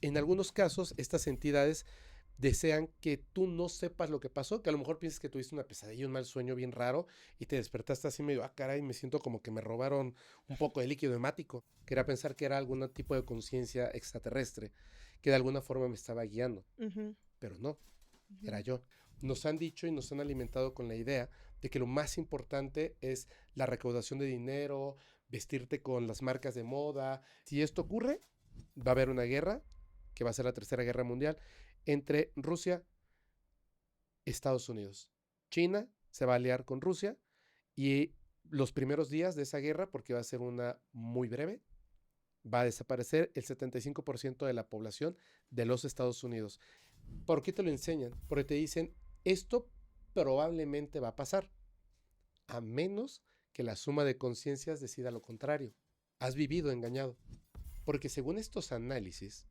en algunos casos estas entidades desean que tú no sepas lo que pasó, que a lo mejor piensas que tuviste una pesadilla, un mal sueño bien raro y te despertaste así medio, caray, me siento como que me robaron un poco de líquido hemático. Quería pensar que era algún tipo de conciencia extraterrestre que de alguna forma me estaba guiando, Ujú, pero no, era ujú. yo. Nos han dicho y nos han alimentado con la idea de que lo más importante es la recaudación de dinero, vestirte con las marcas de moda. Si esto ocurre, va a haber una guerra, que va a ser la Tercera Guerra Mundial, entre Rusia y Estados Unidos. China se va a aliar con Rusia y los primeros días de esa guerra, porque va a ser una muy breve, va a desaparecer el 75% de la población de los Estados Unidos. ¿Por qué te lo enseñan? Porque te dicen, esto probablemente va a pasar, a menos que la suma de conciencias decida lo contrario. Has vivido engañado. Porque según estos análisis,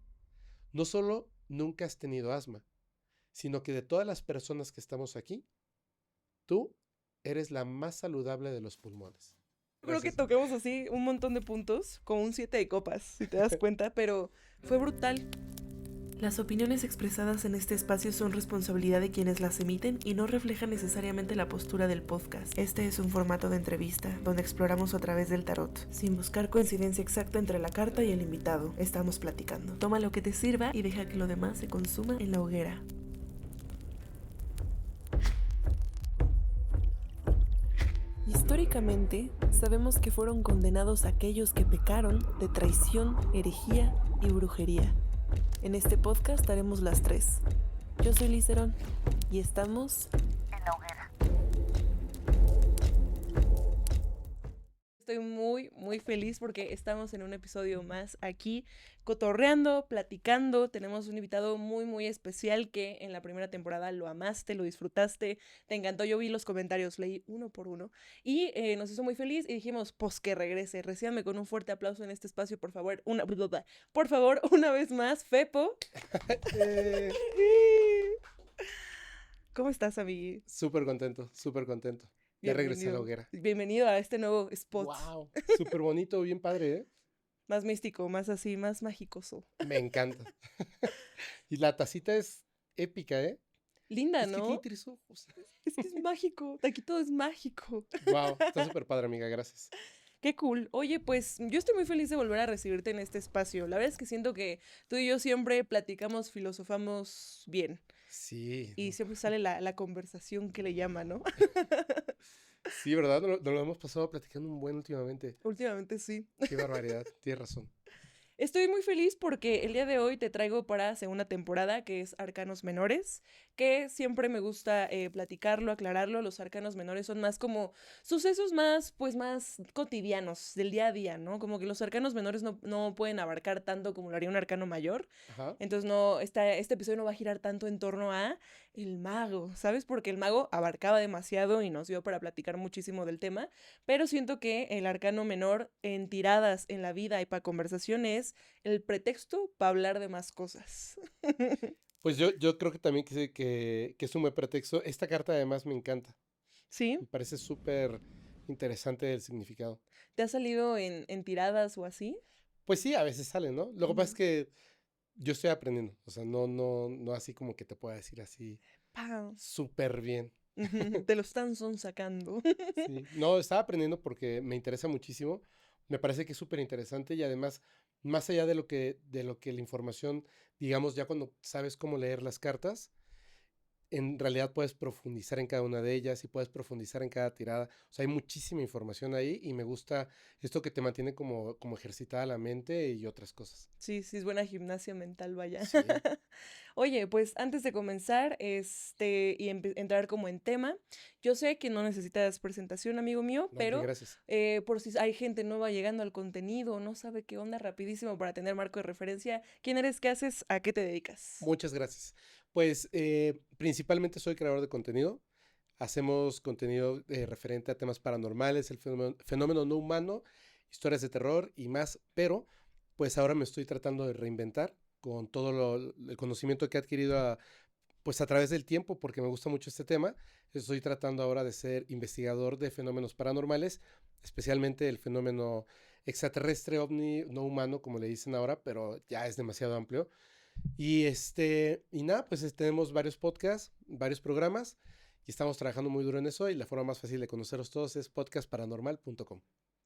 no solo nunca has tenido asma, sino que de todas las personas que estamos aquí, tú eres la más saludable de los pulmones. Creo que Gracias. tocamos así un montón de puntos, como un 7 de copas, si te das cuenta, pero fue brutal. Las opiniones expresadas en este espacio son responsabilidad de quienes las emiten y no reflejan necesariamente la postura del podcast. Este es un formato de entrevista, donde exploramos a través del tarot, sin buscar coincidencia exacta entre la carta y el invitado. Estamos platicando. Toma lo que te sirva y deja que lo demás se consuma en la hoguera. Históricamente, sabemos que fueron condenados aquellos que pecaron de traición, herejía y brujería. En este podcast haremos las tres. Yo soy Licerón y estamos en la hoguera. Estoy muy feliz porque estamos en un episodio más aquí, cotorreando, platicando. Tenemos un invitado muy especial que en la primera temporada lo amaste, lo disfrutaste, te encantó. Yo vi los comentarios, leí uno por uno y nos hizo muy feliz y dijimos, pues que regrese. Recíbame con un fuerte aplauso en este espacio, por favor. Por favor, una vez más, Fepo. eh, ¿Cómo estás, amigui? súper contento, súper contento. Ya regresé a la Bienvenido. hoguera. Bienvenido a este nuevo spot. Wow, súper bonito, bien padre, ¿eh? Más místico, más así, más mágicoso. Me encanta. Y la tacita es épica, ¿eh? Linda, Es que tiene ¿no? 3 ojos. Es que es mágico. Aquí todo es mágico. Wow, está súper padre, amiga, gracias. Qué cool. Oye, pues yo estoy muy feliz de volver a recibirte en este espacio. La verdad es que siento que tú y yo siempre platicamos, filosofamos bien. Sí, Y siempre sale la conversación que le llama, ¿no? sí, ¿verdad? Nos lo hemos pasado platicando un buen últimamente. Últimamente sí. Qué barbaridad, tienes razón. Estoy muy feliz porque el día de hoy te traigo para segunda temporada, que es Arcanos Menores, que siempre me gusta platicarlo, aclararlo. Los arcanos menores son más como sucesos más, pues más cotidianos, del día a día, ¿no? Como que los arcanos menores no pueden abarcar tanto como lo haría un arcano mayor. Ajá. Entonces este episodio no va a girar tanto en torno a el mago, ¿sabes? Porque el mago abarcaba demasiado y nos dio para platicar muchísimo del tema, pero siento que el arcano menor en tiradas en la vida y para conversaciones el pretexto para hablar de más cosas. Pues yo creo que también que es un buen pretexto. Esta carta además me encanta. ¿Sí? Me parece súper interesante el significado. ¿Te ha salido en tiradas o así? Pues sí, a veces sale, ¿no? Lo que pasa es Ujú. que yo estoy aprendiendo. O sea, no así como que te pueda decir así ¡Pam! súper bien. Ujú, te lo están sacando. Sí, no, estaba aprendiendo porque me interesa muchísimo. Me parece que es súper interesante y además, más allá de lo que la información, digamos, ya cuando sabes cómo leer las cartas, en realidad puedes profundizar en cada una de ellas y puedes profundizar en cada tirada. O sea, hay muchísima información ahí y me gusta esto que te mantiene como ejercitada la mente y otras cosas. Sí, sí, es buena gimnasia mental, vaya. Sí, Oye, pues antes de comenzar, y entrar como en tema, yo sé que no necesitas presentación, amigo mío, no, hombre, pero gracias. por si hay gente nueva llegando al contenido, no sabe qué onda, rapidísimo para tener marco de referencia. ¿Quién eres? ¿Qué haces? ¿A qué te dedicas? Muchas gracias. Pues principalmente soy creador de contenido. Hacemos contenido referente a temas paranormales, el fenómeno no humano, historias de terror y más, pero pues ahora me estoy tratando de reinventar con todo el conocimiento que he adquirido pues a través del tiempo, porque me gusta mucho este tema. Estoy tratando ahora de ser investigador de fenómenos paranormales, especialmente el fenómeno extraterrestre, ovni, no humano, como le dicen ahora, pero ya es demasiado amplio. Y nada, pues tenemos varios podcasts, varios programas y estamos trabajando muy duro en eso y la forma más fácil de conocerlos todos es podcastparanormal.com.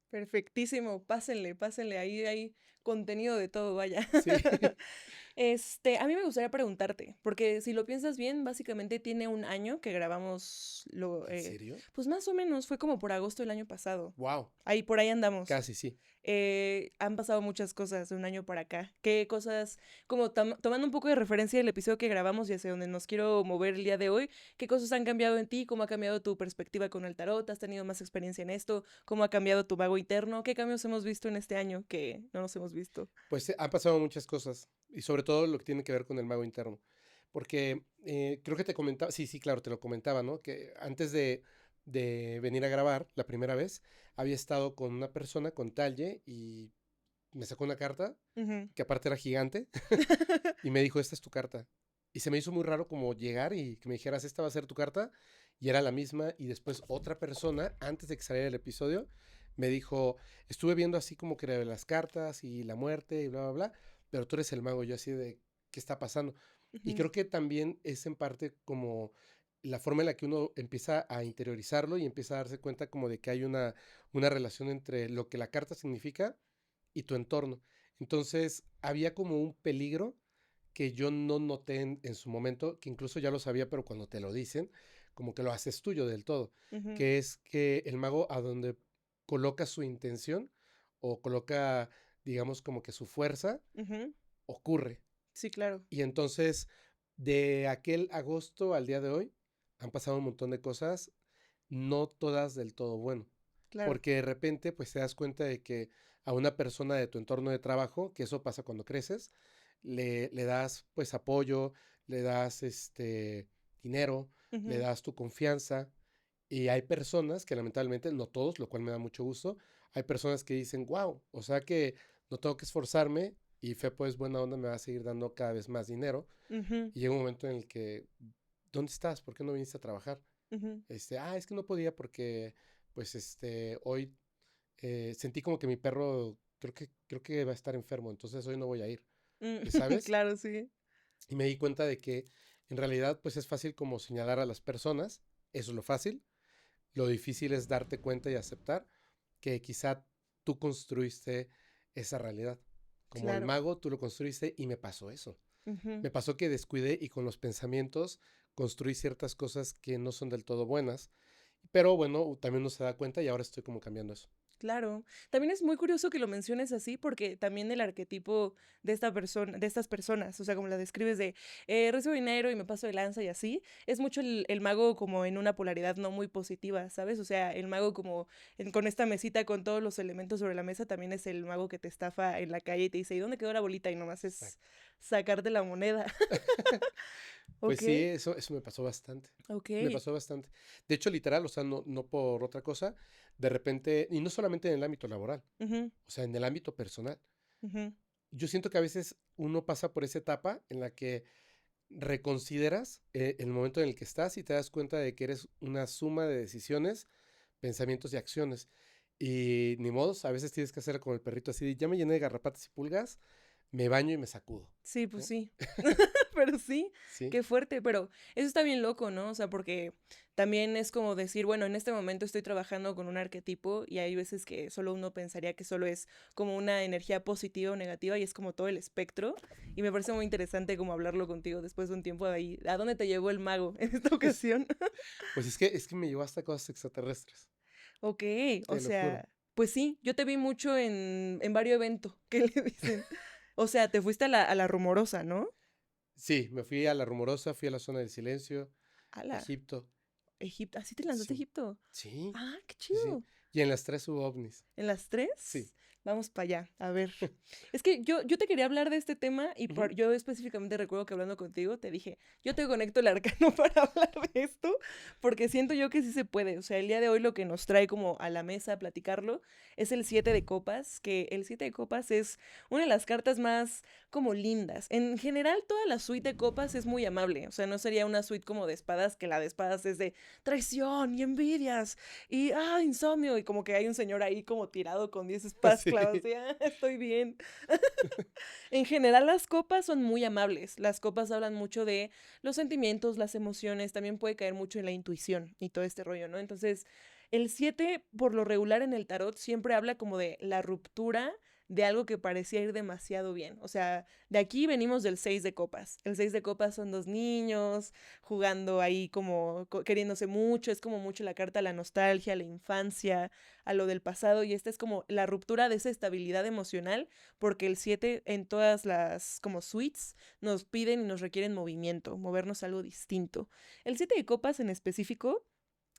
Perfectísimo, pásenle, ahí hay contenido de todo, vaya. Sí. A mí me gustaría preguntarte, porque si lo piensas bien, básicamente tiene un año que grabamos ¿En serio? pues más o menos, fue como por agosto del año pasado. Wow, Ahí, por ahí andamos. casi sí. Han pasado muchas cosas de un año para acá. ¿Qué cosas, como tomando un poco de referencia del episodio que grabamos y hacia donde nos quiero mover el día de hoy, qué cosas han cambiado en ti? ¿Cómo ha cambiado tu perspectiva con el tarot? ¿Has tenido más experiencia en esto? ¿Cómo ha cambiado tu mago interno? ¿Qué cambios hemos visto en este año que no nos hemos visto? Pues han pasado muchas cosas y sobre todo lo que tiene que ver con el mago interno. Porque creo que te comentaba, sí, claro, te lo comentaba, ¿no? Que antes de venir a grabar la primera vez, había estado con una persona, con Talye, y me sacó una carta, Ujú. que aparte era gigante, y me dijo, esta es tu carta. Y se me hizo muy raro como llegar y que me dijeras, esta va a ser tu carta, y era la misma, y después otra persona, antes de que saliera el episodio, me dijo, estuve viendo así como que las cartas y la muerte y bla, bla, bla, pero tú eres el mago, yo así de, ¿qué está pasando? Y Ujú. creo que también es en parte como la forma en la que uno empieza a interiorizarlo y empieza a darse cuenta como de que hay una relación entre lo que la carta significa y tu entorno. Entonces, había como un peligro que yo no noté en su momento, que incluso ya lo sabía, pero cuando te lo dicen, como que lo haces tuyo del todo, Ujú. que es que el mago a donde coloca su intención o coloca, digamos, como que su fuerza, Ujú. ocurre. Sí, claro, Y entonces, de aquel agosto al día de hoy, han pasado un montón de cosas, no todas del todo bueno. claro. Porque de repente, pues te das cuenta de que a una persona de tu entorno de trabajo, que eso pasa cuando creces, le das pues apoyo, le das dinero, le Ujú. das tu confianza. Y hay personas que lamentablemente, no todos, lo cual me da mucho gusto, hay personas que dicen, wow, o sea que no tengo que esforzarme y Fepo es buena onda, me va a seguir dando cada vez más dinero. Ujú. Y llega un momento en el que, ¿dónde estás? ¿Por qué no viniste a trabajar? Ujú. Es que no podía porque, pues, hoy sentí como que mi perro, creo que va a estar enfermo, entonces hoy no voy a ir, Mm, ¿sabes? claro, sí. Y me di cuenta de que en realidad, pues es fácil como señalar a las personas, eso es lo fácil, lo difícil es darte cuenta y aceptar que quizá tú construiste esa realidad. Como el Claro. mago, tú lo construiste y me pasó eso. Ujú. Me pasó que descuidé y con los pensamientos construí ciertas cosas que no son del todo buenas. Pero bueno, también uno se da cuenta y ahora estoy como cambiando eso. Claro. También es muy curioso que lo menciones así porque también el arquetipo de esta persona, de estas personas, o sea, como la describes de recibo dinero y me paso de lanza y así, es mucho el mago como en una polaridad no muy positiva, ¿sabes? O sea, el mago como con esta mesita con todos los elementos sobre la mesa también es el mago que te estafa en la calle y te dice, ¿y dónde quedó la bolita? Y nomás es Exacto. sacarte la moneda. Pues Ok, sí, eso me pasó bastante. ok. Me pasó bastante. De hecho, literal, o sea, no por otra cosa, de repente, y no solamente en el ámbito laboral, Ujú. o sea, en el ámbito personal. Ujú. Yo siento que a veces uno pasa por esa etapa en la que reconsideras el momento en el que estás y te das cuenta de que eres una suma de decisiones, pensamientos y acciones. Y ni modos, a veces tienes que hacer como el perrito así, de, ya me llené de garrapatas y pulgas, me baño y me sacudo, Sí, pues ¿no? sí. Pero sí, Sí, qué fuerte, pero eso está bien loco, ¿no? O sea, porque también es como decir, bueno, en este momento estoy trabajando con un arquetipo y hay veces que solo uno pensaría que solo es como una energía positiva o negativa y es como todo el espectro. Y me parece muy interesante como hablarlo contigo después de un tiempo de ahí. ¿A dónde te llevó el mago en esta ocasión? pues es que me llevó hasta cosas extraterrestres, Ok, o te lo juro. sea, pues sí, yo te vi mucho en varios eventos, ¿qué le dicen? O sea, te fuiste a la rumorosa, ¿no? Sí, me fui a La Rumorosa, fui a la zona del silencio, Ala, Egipto, Egipto. ¿Así te lanzaste a sí, Egipto? sí, Ah, qué sí, sí. chido. Y en las tres hubo ovnis, ¿En las sí. 3? Vamos para allá, a ver. Es que yo te quería hablar de este tema y Ujú. yo específicamente recuerdo que hablando contigo te dije, yo te conecto el arcano para hablar de esto, porque siento yo que sí se puede. O sea, el día de hoy lo que nos trae como a la mesa a platicarlo es el 7 de copas, que el 7 de copas es una de las cartas más como lindas. En general, toda la suite de copas es muy amable. O sea, no sería una suite como de espadas, que la de espadas es de traición y envidias y insomnio y como que hay un señor ahí como tirado con 10 Sí. clavas así, estoy bien. En general las copas son muy amables. Las copas hablan mucho de los sentimientos, las emociones, también puede caer mucho en la intuición y todo este rollo, ¿no? Entonces, el 7 por lo regular en el tarot siempre habla como de la ruptura de algo que parecía ir demasiado bien. O sea, de aquí venimos del 6 de copas. El 6 de copas son dos niños jugando ahí como queriéndose mucho, es como mucho la carta a la nostalgia, a la infancia, a lo del pasado, y esta es como la ruptura de esa estabilidad emocional, porque el 7 en todas las como suites nos piden y nos requieren movimiento, movernos a algo distinto. El 7 de copas en específico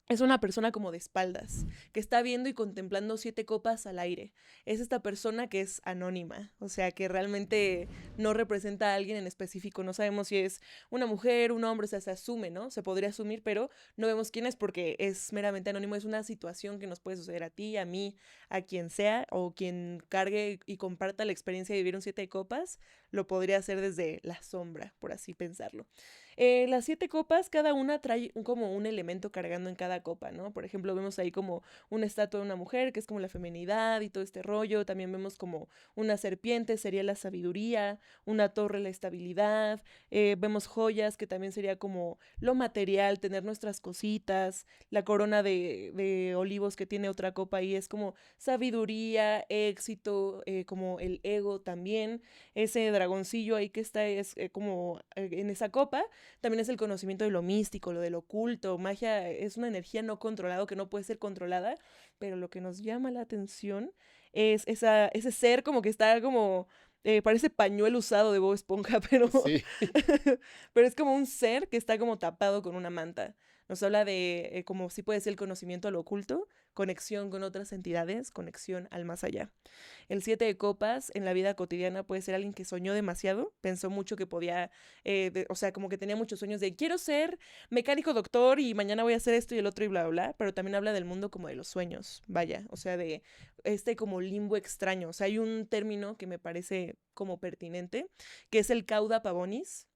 es una persona como de espaldas, que está viendo y contemplando 7 copas al aire. Es esta persona que es anónima, o sea, que realmente no representa a alguien en específico. No sabemos si es una mujer, un hombre, o sea, se asume, ¿no? Se podría asumir, pero no vemos quién es porque es meramente anónimo. Es una situación que nos puede suceder a ti, a mí, a quien sea, o quien cargue y comparta la experiencia de vivir un 7 de copas, lo podría hacer desde la sombra, por así pensarlo. Las 7 copas, cada una trae como un elemento cargando en cada copa, ¿no? Por ejemplo, vemos ahí como una estatua de una mujer, que es como la feminidad y todo este rollo. También vemos como una serpiente, sería la sabiduría, una torre, la estabilidad. Vemos joyas, que también sería como lo material, tener nuestras cositas. La corona de olivos que tiene otra copa ahí es como sabiduría, éxito, como el ego también. Ese dragoncillo ahí que está es como en esa copa también es el conocimiento de lo místico, lo del oculto. Magia es una energía no controlada que no puede ser controlada, pero lo que nos llama la atención es ese ser como que está como... parece pañuelo usado de Bob Esponja, Sí. pero es como un ser que está como tapado con una manta. Nos habla de como si puede ser el conocimiento a lo oculto, conexión con otras entidades, conexión al más allá. El 7 de copas en la vida cotidiana puede ser alguien que soñó demasiado, pensó mucho que podía, o sea, como que tenía muchos sueños de quiero ser mecánico doctor y mañana voy a hacer esto y el otro y bla, bla, bla, pero también habla del mundo como de los sueños, vaya, o sea, de este como limbo extraño. O sea, hay un término que me parece como pertinente, que es el cauda pavonis,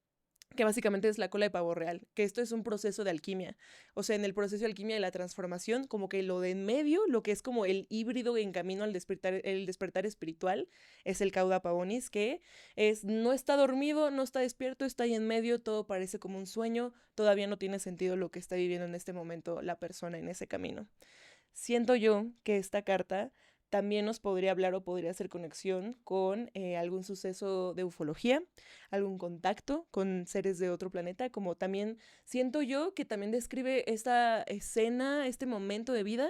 que básicamente es la cola de pavo real, que esto es un proceso de alquimia. O sea, en el proceso de alquimia y la transformación, como que lo de en medio, lo que es como el híbrido en camino al despertar, el despertar espiritual, es el cauda pavonis, que es no está dormido, no está despierto, está ahí en medio, todo parece como un sueño, todavía no tiene sentido lo que está viviendo en este momento la persona en ese camino. Siento yo que esta carta también nos podría hablar o podría hacer conexión con algún suceso de ufología, algún contacto con seres de otro planeta, como también siento yo que también describe esta escena, este momento de vida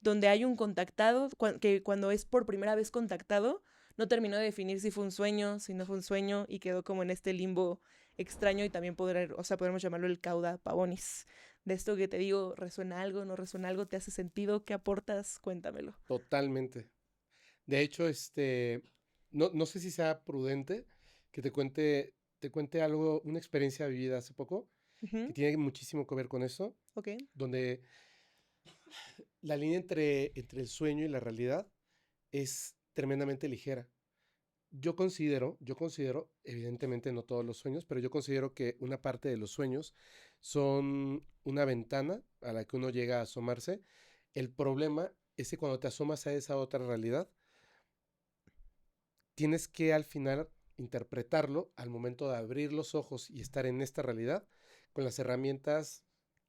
donde hay un contactado, que cuando es por primera vez contactado, no terminó de definir si fue un sueño, si no fue un sueño, y quedó como en este limbo extraño y también o sea, podemos llamarlo el cauda pavonis. De esto que te digo, ¿resuena algo, no resuena algo, te hace sentido? ¿Qué aportas? Cuéntamelo. Totalmente. De hecho, no sé si sea prudente que te cuente algo, una experiencia vivida hace poco, que Ujú. tiene muchísimo que ver con eso, Ok. donde la línea entre el sueño y la realidad es tremendamente ligera. Yo considero, evidentemente no todos los sueños, pero yo considero que una parte de los sueños son una ventana a la que uno llega a asomarse. El problema es que cuando te asomas a esa otra realidad, tienes que al final interpretarlo al momento de abrir los ojos y estar en esta realidad con las herramientas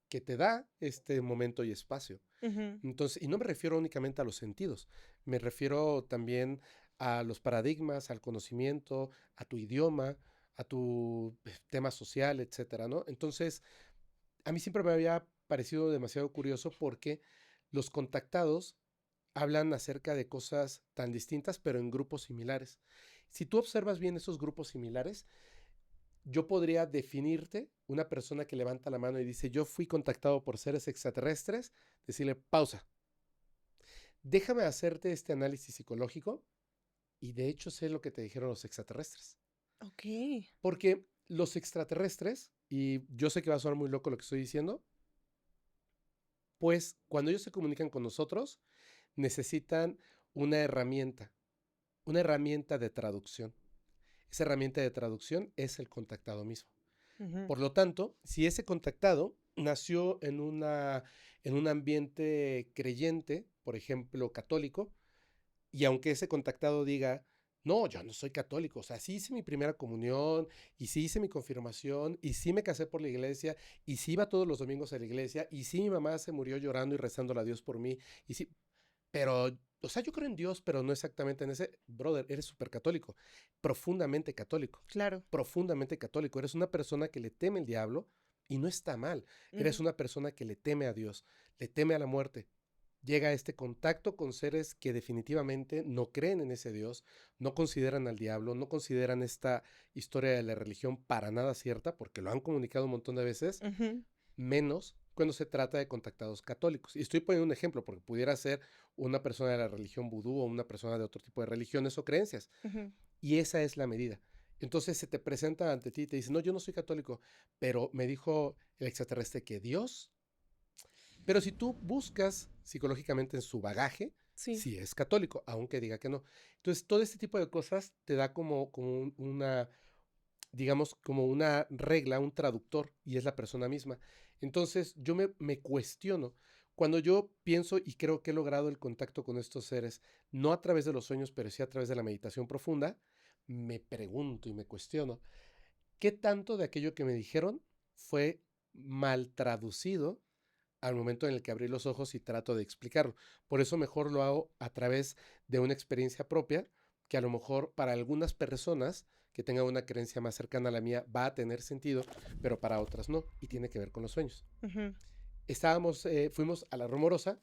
que te da este momento y espacio. Ujú. Entonces, y no me refiero únicamente a los sentidos, me refiero también a los paradigmas, al conocimiento, a tu idioma, a tu tema social, etcétera, ¿no? Entonces, a mí siempre me había parecido demasiado curioso porque los contactados hablan acerca de cosas tan distintas, pero en grupos similares. Si tú observas bien esos grupos similares, yo podría definirte una persona que levanta la mano y dice, yo fui contactado por seres extraterrestres, decirle, pausa, déjame hacerte este análisis psicológico y de hecho sé lo que te dijeron los extraterrestres. Ok. Porque los extraterrestres, y yo sé que va a sonar muy loco lo que estoy diciendo, pues cuando ellos se comunican con nosotros, necesitan una herramienta de traducción. Esa herramienta de traducción es el contactado mismo. Ujú. Por lo tanto, si ese contactado nació en un ambiente creyente, por ejemplo, católico, Y aunque ese contactado diga, no, yo no soy católico, o sea, sí hice mi primera comunión, y sí hice mi confirmación, y sí me casé por la iglesia, y sí iba todos los domingos a la iglesia, y sí mi mamá se murió llorando y rezándole a Dios por mí, y sí, pero, o sea, yo creo en Dios, pero no exactamente en ese, brother, eres súper católico, Claro. profundamente católico, eres una persona que le teme el diablo, y no está mal, eres Ujú. una persona que le teme a Dios, le teme a la muerte, llega a este contacto con seres que definitivamente no creen en ese Dios, no consideran al diablo, no consideran esta historia de la religión para nada cierta, porque lo han comunicado un montón de veces, Ujú. menos cuando se trata de contactados católicos. Y estoy poniendo un ejemplo, porque pudiera ser una persona de la religión vudú o una persona de otro tipo de religiones o creencias. Ujú. Y esa es la medida. Entonces se te presenta ante ti y te dice, no, yo no soy católico, pero me dijo el extraterrestre que Dios, pero si tú buscas psicológicamente en su bagaje, Sí. sí es católico, aunque diga que no. Entonces, todo este tipo de cosas te da una, digamos, como una regla, un traductor, y es la persona misma. Entonces, yo me cuestiono. Cuando yo pienso y creo que he logrado el contacto con estos seres, no a través de los sueños, pero sí a través de la meditación profunda, me pregunto y me cuestiono, ¿qué tanto de aquello que me dijeron fue mal traducido al momento en el que abrí los ojos y trato de explicarlo? Por eso mejor lo hago a través de una experiencia propia, que a lo mejor para algunas personas que tengan una creencia más cercana a la mía va a tener sentido, pero para otras no, y tiene que ver con los sueños. Ujú. Fuimos a la Rumorosa,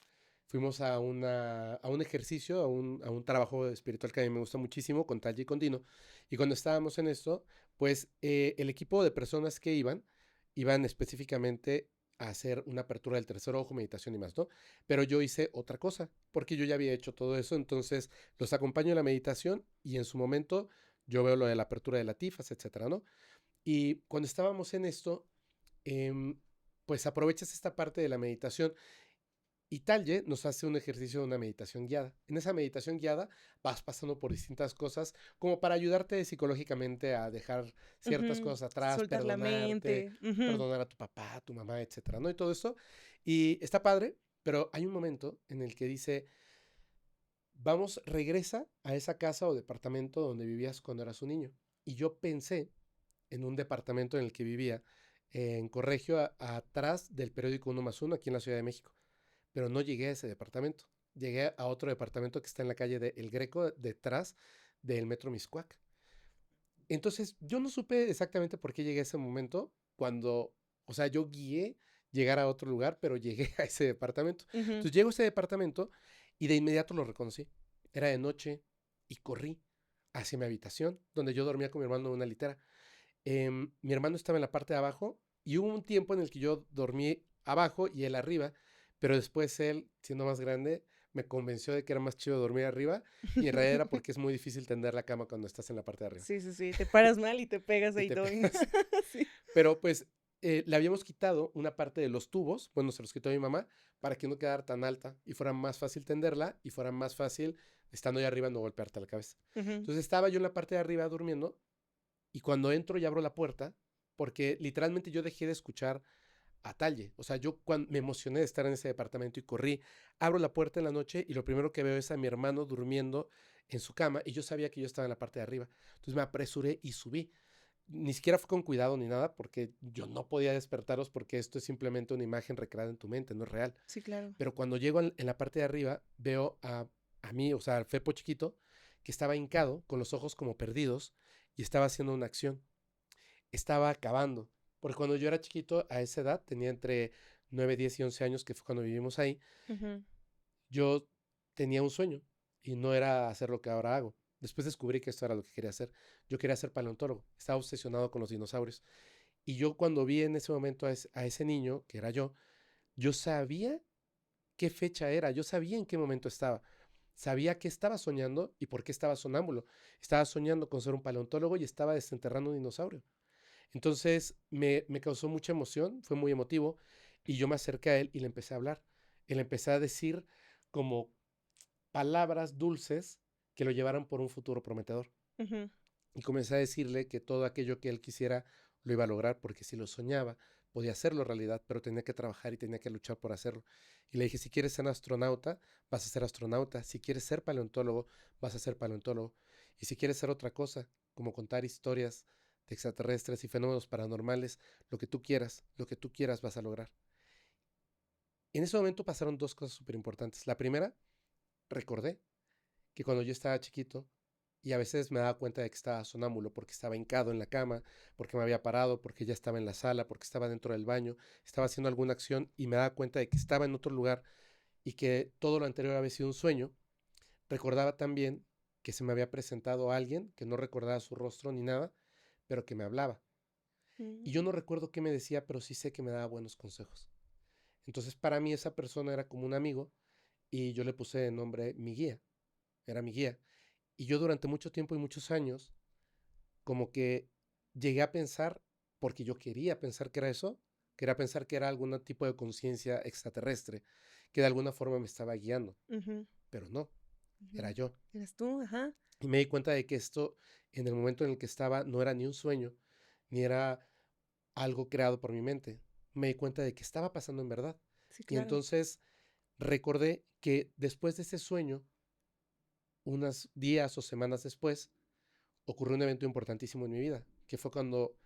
fuimos a un ejercicio, a un trabajo espiritual que a mí me gusta muchísimo, con Talle y con Dino, y cuando estábamos en esto, pues el equipo de personas que iban específicamente a hacer una apertura del tercer ojo, meditación y más, ¿no? Pero yo hice otra cosa, porque yo ya había hecho todo eso, entonces los acompaño en la meditación y en su momento yo veo lo de la apertura de latifas, etcétera, ¿no? Y cuando estábamos en esto, em, pues aprovechas esta parte de la meditación y Talye nos hace un ejercicio de una meditación guiada. En esa meditación guiada vas pasando por distintas cosas como para ayudarte psicológicamente a dejar ciertas Ujú. cosas atrás, Soltar la perdonarte, mente. Ujú. perdonar a tu papá, a tu mamá, etcétera, ¿no? Y todo eso. Y está padre, pero hay un momento en el que dice, vamos, regresa a esa casa o departamento donde vivías cuando eras un niño. Y yo pensé en un departamento en el que vivía en Corregio, atrás del periódico Uno más Uno, aquí en la Ciudad de México. Pero no llegué a ese departamento. Llegué a otro departamento que está en la calle de El Greco, detrás del Metro Miscuac. Entonces, yo no supe exactamente por qué llegué a ese momento, cuando, o sea, yo guié llegar a otro lugar, pero llegué a ese departamento. Ujú. Entonces, llego a ese departamento y de inmediato lo reconocí. Era de noche y corrí hacia mi habitación, donde yo dormía con mi hermano en una litera. Mi hermano estaba en la parte de abajo y hubo un tiempo en el que yo dormí abajo y él arriba, pero después él, siendo más grande, me convenció de que era más chido dormir arriba y en realidad era porque es muy difícil tender la cama cuando estás en la parte de arriba. Sí, sí, sí. Te paras mal y te pegas Y ahí te todo. pegas. Sí. Pero pues le habíamos quitado una parte de los tubos, bueno, se los quitó mi mamá, para que no quedara tan alta y fuera más fácil tenderla y fuera más fácil, estando ahí arriba, no golpearte la cabeza. Ujú. Entonces estaba yo en la parte de arriba durmiendo y cuando entro y abro la puerta, porque literalmente yo dejé de escuchar a Talle. O sea, yo cuando me emocioné de estar en ese departamento y corrí, abro la puerta en la noche y lo primero que veo es a mi hermano durmiendo en su cama y yo sabía que yo estaba en la parte de arriba. Entonces me apresuré y subí. Ni siquiera fue con cuidado ni nada porque yo no podía despertaros porque esto es simplemente una imagen recreada en tu mente, no es real. Sí, claro. Pero cuando llego en la parte de arriba, veo a mí, o sea, al Fepo chiquito, que estaba hincado, con los ojos como perdidos, y estaba haciendo una acción. Estaba cavando. Porque cuando yo era chiquito, a esa edad, tenía entre 9, 10 y 11 años, que fue cuando vivimos ahí, Ujú. yo tenía un sueño y no era hacer lo que ahora hago. Después descubrí que esto era lo que quería hacer. Yo quería ser paleontólogo. Estaba obsesionado con los dinosaurios. Y yo cuando vi en ese momento a ese niño, que era yo sabía qué fecha era, yo sabía en qué momento estaba. Sabía que estaba soñando y por qué estaba sonámbulo. Estaba soñando con ser un paleontólogo y estaba desenterrando un dinosaurio. Entonces me causó mucha emoción, fue muy emotivo y yo me acerqué a él y le empecé a hablar. Y le empecé a decir como palabras dulces que lo llevaran por un futuro prometedor. Ujú. Y comencé a decirle que todo aquello que él quisiera lo iba a lograr porque si lo soñaba, podía hacerlo en realidad, pero tenía que trabajar y tenía que luchar por hacerlo. Y le dije, si quieres ser astronauta, vas a ser astronauta. Si quieres ser paleontólogo, vas a ser paleontólogo. Y si quieres ser otra cosa, como contar historias de extraterrestres y fenómenos paranormales, lo que tú quieras vas a lograr. En ese momento pasaron dos cosas súper importantes. La primera, recordé que cuando yo estaba chiquito, y a veces me daba cuenta de que estaba sonámbulo, porque estaba hincado en la cama, porque me había parado, porque ya estaba en la sala, porque estaba dentro del baño, estaba haciendo alguna acción y me daba cuenta de que estaba en otro lugar y que todo lo anterior había sido un sueño. Recordaba también que se me había presentado alguien que no recordaba su rostro ni nada, pero que me hablaba. Y yo no recuerdo qué me decía, pero sí sé que me daba buenos consejos. Entonces para mí esa persona era como un amigo y yo le puse de nombre mi guía, era mi guía. Y yo durante mucho tiempo y muchos años, como que llegué a pensar, porque yo quería pensar que era eso, quería pensar que era algún tipo de conciencia extraterrestre, que de alguna forma me estaba guiando, Ujú, pero no, era ujú. yo. Eres tú, ajá. Y me di cuenta de que esto, en el momento en el que estaba, no era ni un sueño, ni era algo creado por mi mente. Me di cuenta de que estaba pasando en verdad. Sí, Y claro. entonces recordé que después de ese sueño, unos días o semanas después, ocurrió un evento importantísimo en mi vida, que fue cuando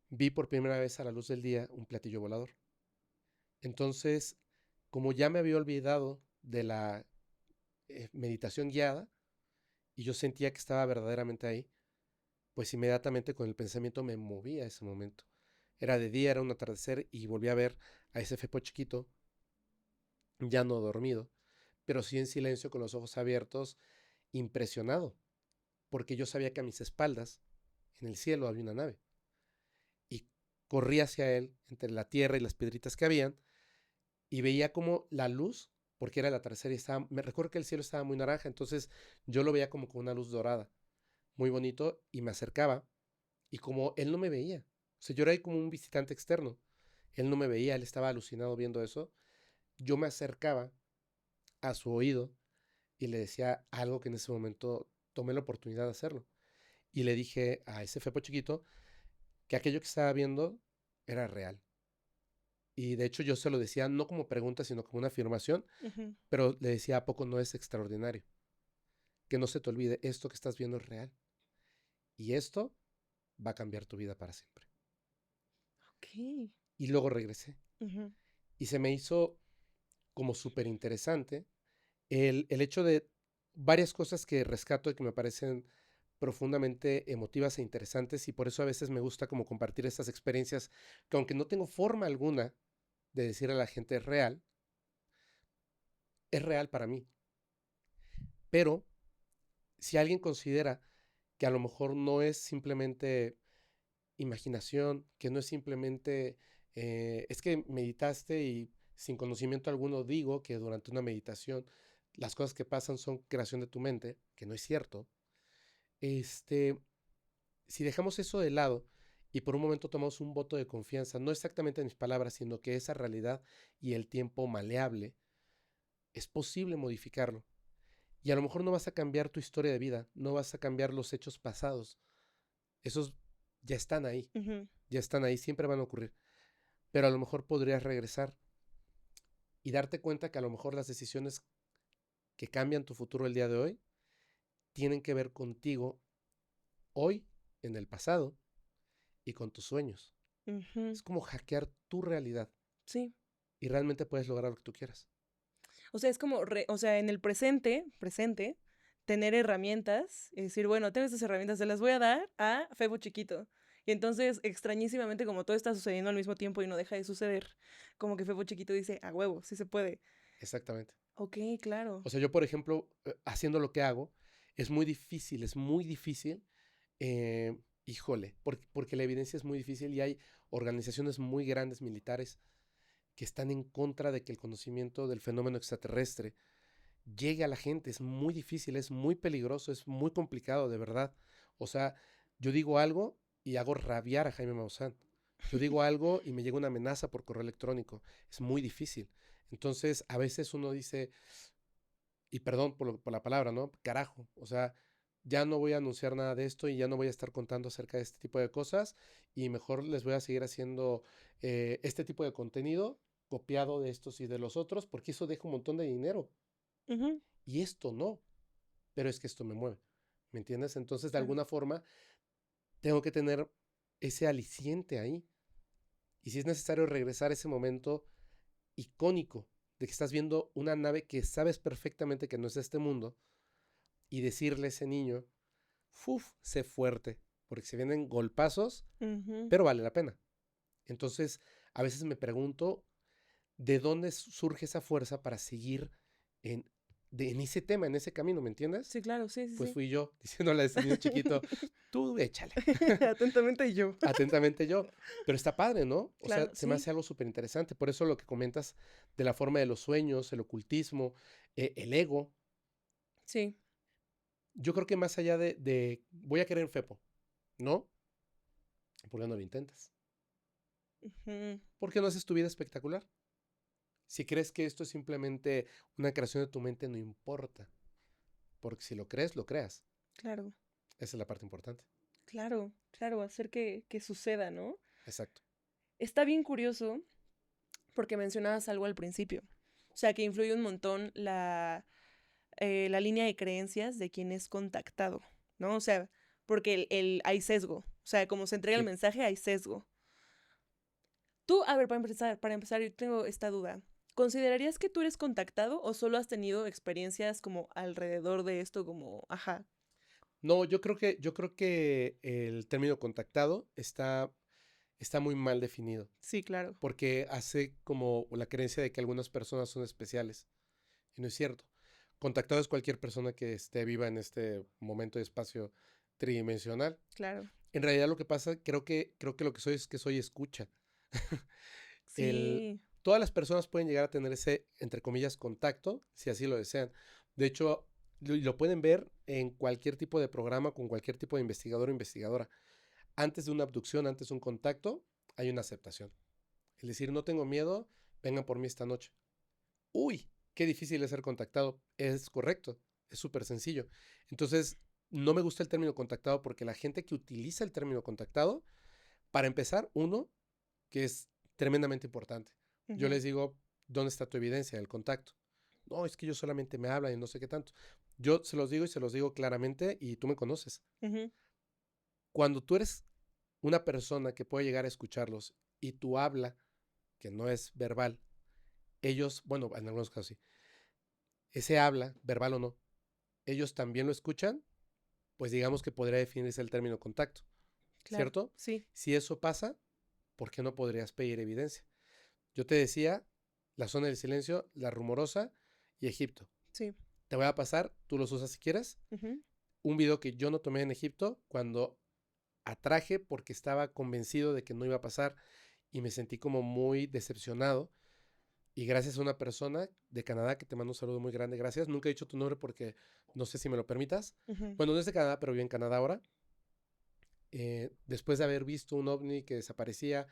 vi por primera vez a la luz del día un platillo volador. Entonces, como ya me había olvidado de la meditación guiada y yo sentía que estaba verdaderamente ahí, pues inmediatamente con el pensamiento me moví a ese momento. Era de día, era un atardecer y volví a ver a ese Fepo chiquito, ya no dormido, pero sí en silencio con los ojos abiertos, impresionado, porque yo sabía que a mis espaldas, en el cielo, había una nave. Y corrí hacia él, entre la tierra y las piedritas que habían, y veía como la luz, porque era el atardecer y estaba, me recuerdo que el cielo estaba muy naranja, entonces yo lo veía como con una luz dorada, muy bonito, y me acercaba, y como él no me veía, o sea, yo era ahí como un visitante externo, él no me veía, él estaba alucinado viendo eso, yo me acercaba a su oído y le decía algo que en ese momento tomé la oportunidad de hacerlo. Y le dije a ese Fepo chiquito que aquello que estaba viendo era real. Y de hecho yo se lo decía no como pregunta, sino como una afirmación, Ujú. pero le decía, ¿a poco no es extraordinario? Que no se te olvide, esto que estás viendo es real. Y esto va a cambiar tu vida para siempre. Ok. Y luego regresé. Ujú, Y se me hizo como súper interesante el hecho de varias cosas que rescato y que me parecen profundamente emotivas e interesantes y por eso a veces me gusta como compartir estas experiencias que aunque no tengo forma alguna de decir a la gente es real para mí. Pero si alguien considera que a lo mejor no es simplemente imaginación, que no es simplemente, es que meditaste y sin conocimiento alguno digo que durante una meditación las cosas que pasan son creación de tu mente, que no es cierto. Este, si dejamos eso de lado y por un momento tomamos un voto de confianza, no exactamente en mis palabras, sino que esa realidad y el tiempo maleable, es posible modificarlo. Y a lo mejor no vas a cambiar tu historia de vida, no vas a cambiar los hechos pasados. Esos ujú. ya están ahí, siempre van a ocurrir. Pero a lo mejor podrías regresar y darte cuenta que a lo mejor las decisiones que cambian tu futuro el día de hoy tienen que ver contigo hoy, en el pasado y con tus sueños. Ujú. Es como hackear tu realidad Sí. y realmente puedes lograr lo que tú quieras. O sea, es como, o sea, en el presente, tener herramientas y decir, bueno, tengo estas herramientas, se las voy a dar a Febo chiquito. Y entonces, extrañísimamente, como todo está sucediendo al mismo tiempo y no deja de suceder, como que Febo chiquito dice, a huevo, sí se puede. Exactamente. Ok, claro. O sea, yo, por ejemplo, haciendo lo que hago, es muy difícil, híjole, porque la evidencia es muy difícil y hay organizaciones muy grandes militares que están en contra de que el conocimiento del fenómeno extraterrestre llegue a la gente. Es muy difícil, es muy peligroso, es muy complicado, de verdad. O sea, yo digo algo y hago rabiar a Jaime Maussan. Yo digo algo y me llega una amenaza por correo electrónico. Es muy difícil. Entonces, a veces uno dice, y perdón por la palabra, ¿no? Carajo. O sea, ya no voy a anunciar nada de esto y ya no voy a estar contando acerca de este tipo de cosas y mejor les voy a seguir haciendo este tipo de contenido copiado de estos y de los otros porque eso deja un montón de dinero Ujú, y esto no, pero es que esto me mueve, ¿me entiendes? Entonces, de claro. alguna forma, tengo que tener ese aliciente ahí y si es necesario regresar a ese momento icónico de que estás viendo una nave que sabes perfectamente que no es de este mundo y decirle a ese niño, ¡fuf! Sé fuerte, porque se vienen golpazos, Ujú, pero vale la pena. Entonces, a veces me pregunto, ¿de dónde surge esa fuerza para seguir en, en ese tema, en ese camino, ¿me entiendes? sí, claro, sí, sí, Pues sí. fui yo, diciéndole a ese niño chiquito, tú échale, Atentamente yo. atentamente yo. Pero está padre, ¿no? O sea, Claro, se me sí, hace algo súper interesante. Por eso lo que comentas de la forma de los sueños, el ocultismo, el ego, sí. yo creo que más allá voy a querer en Fepo, ¿no? ¿Por qué no lo intentas? Ujú, ¿Por qué no haces tu vida espectacular? Si crees que esto es simplemente una creación de tu mente, no importa. Porque si lo crees, lo creas. claro, Esa es la parte importante. claro, claro, hacer que suceda, ¿no? Exacto. Está bien curioso porque mencionabas algo al principio. O sea, que influye un montón la línea de creencias de quien es contactado, ¿no? O sea, porque hay sesgo. O sea, como se entrega el Sí. mensaje, hay sesgo. Tú, a ver, para empezar, yo tengo esta duda. ¿Considerarías que tú eres contactado o solo has tenido experiencias como alrededor de esto, como, ajá, No, yo creo que el término contactado está muy mal definido. sí, claro. Porque hace como la creencia de que algunas personas son especiales. Y no es cierto. Contactado es cualquier persona que esté viva en este momento de espacio tridimensional. Claro. En realidad lo que pasa, creo que lo que soy es que soy escucha. el, Sí. Todas las personas pueden llegar a tener ese, entre comillas, contacto, si así lo desean. De hecho, lo pueden ver en cualquier tipo de programa con cualquier tipo de investigador o investigadora. Antes de una abducción, antes de un contacto, hay una aceptación. Es decir, no tengo miedo, vengan por mí esta noche. Uy, qué difícil es ser contactado. Es correcto, es súper sencillo. Entonces, no me gusta el término contactado porque la gente que utiliza el término contactado, para empezar, uno, que es tremendamente importante. Yo Ujú, les digo, ¿dónde está tu evidencia del contacto? No, es que ellos solamente me hablan y no sé qué tanto. Yo se los digo y se los digo claramente y tú me conoces. ujú, Cuando tú eres una persona que puede llegar a escucharlos y tu habla, que no es verbal, ellos, bueno, en algunos casos sí, ese habla, verbal o no, ellos también lo escuchan, pues digamos que podría definirse el término contacto, claro. ¿cierto? Sí, Si eso pasa, ¿por qué no podrías pedir evidencia? Yo te decía, la zona del silencio, la rumorosa y Egipto. sí. Te voy a pasar, tú los usas si quieres, Ujú, un video que yo no tomé en Egipto cuando atraje porque estaba convencido de que no iba a pasar y me sentí como muy decepcionado. Y gracias a una persona de Canadá que te mando un saludo muy grande, gracias. Nunca he dicho tu nombre porque no sé si me lo permitas. ujú. Bueno, no es de Canadá, pero vive en Canadá ahora. Después de haber visto un ovni que desaparecía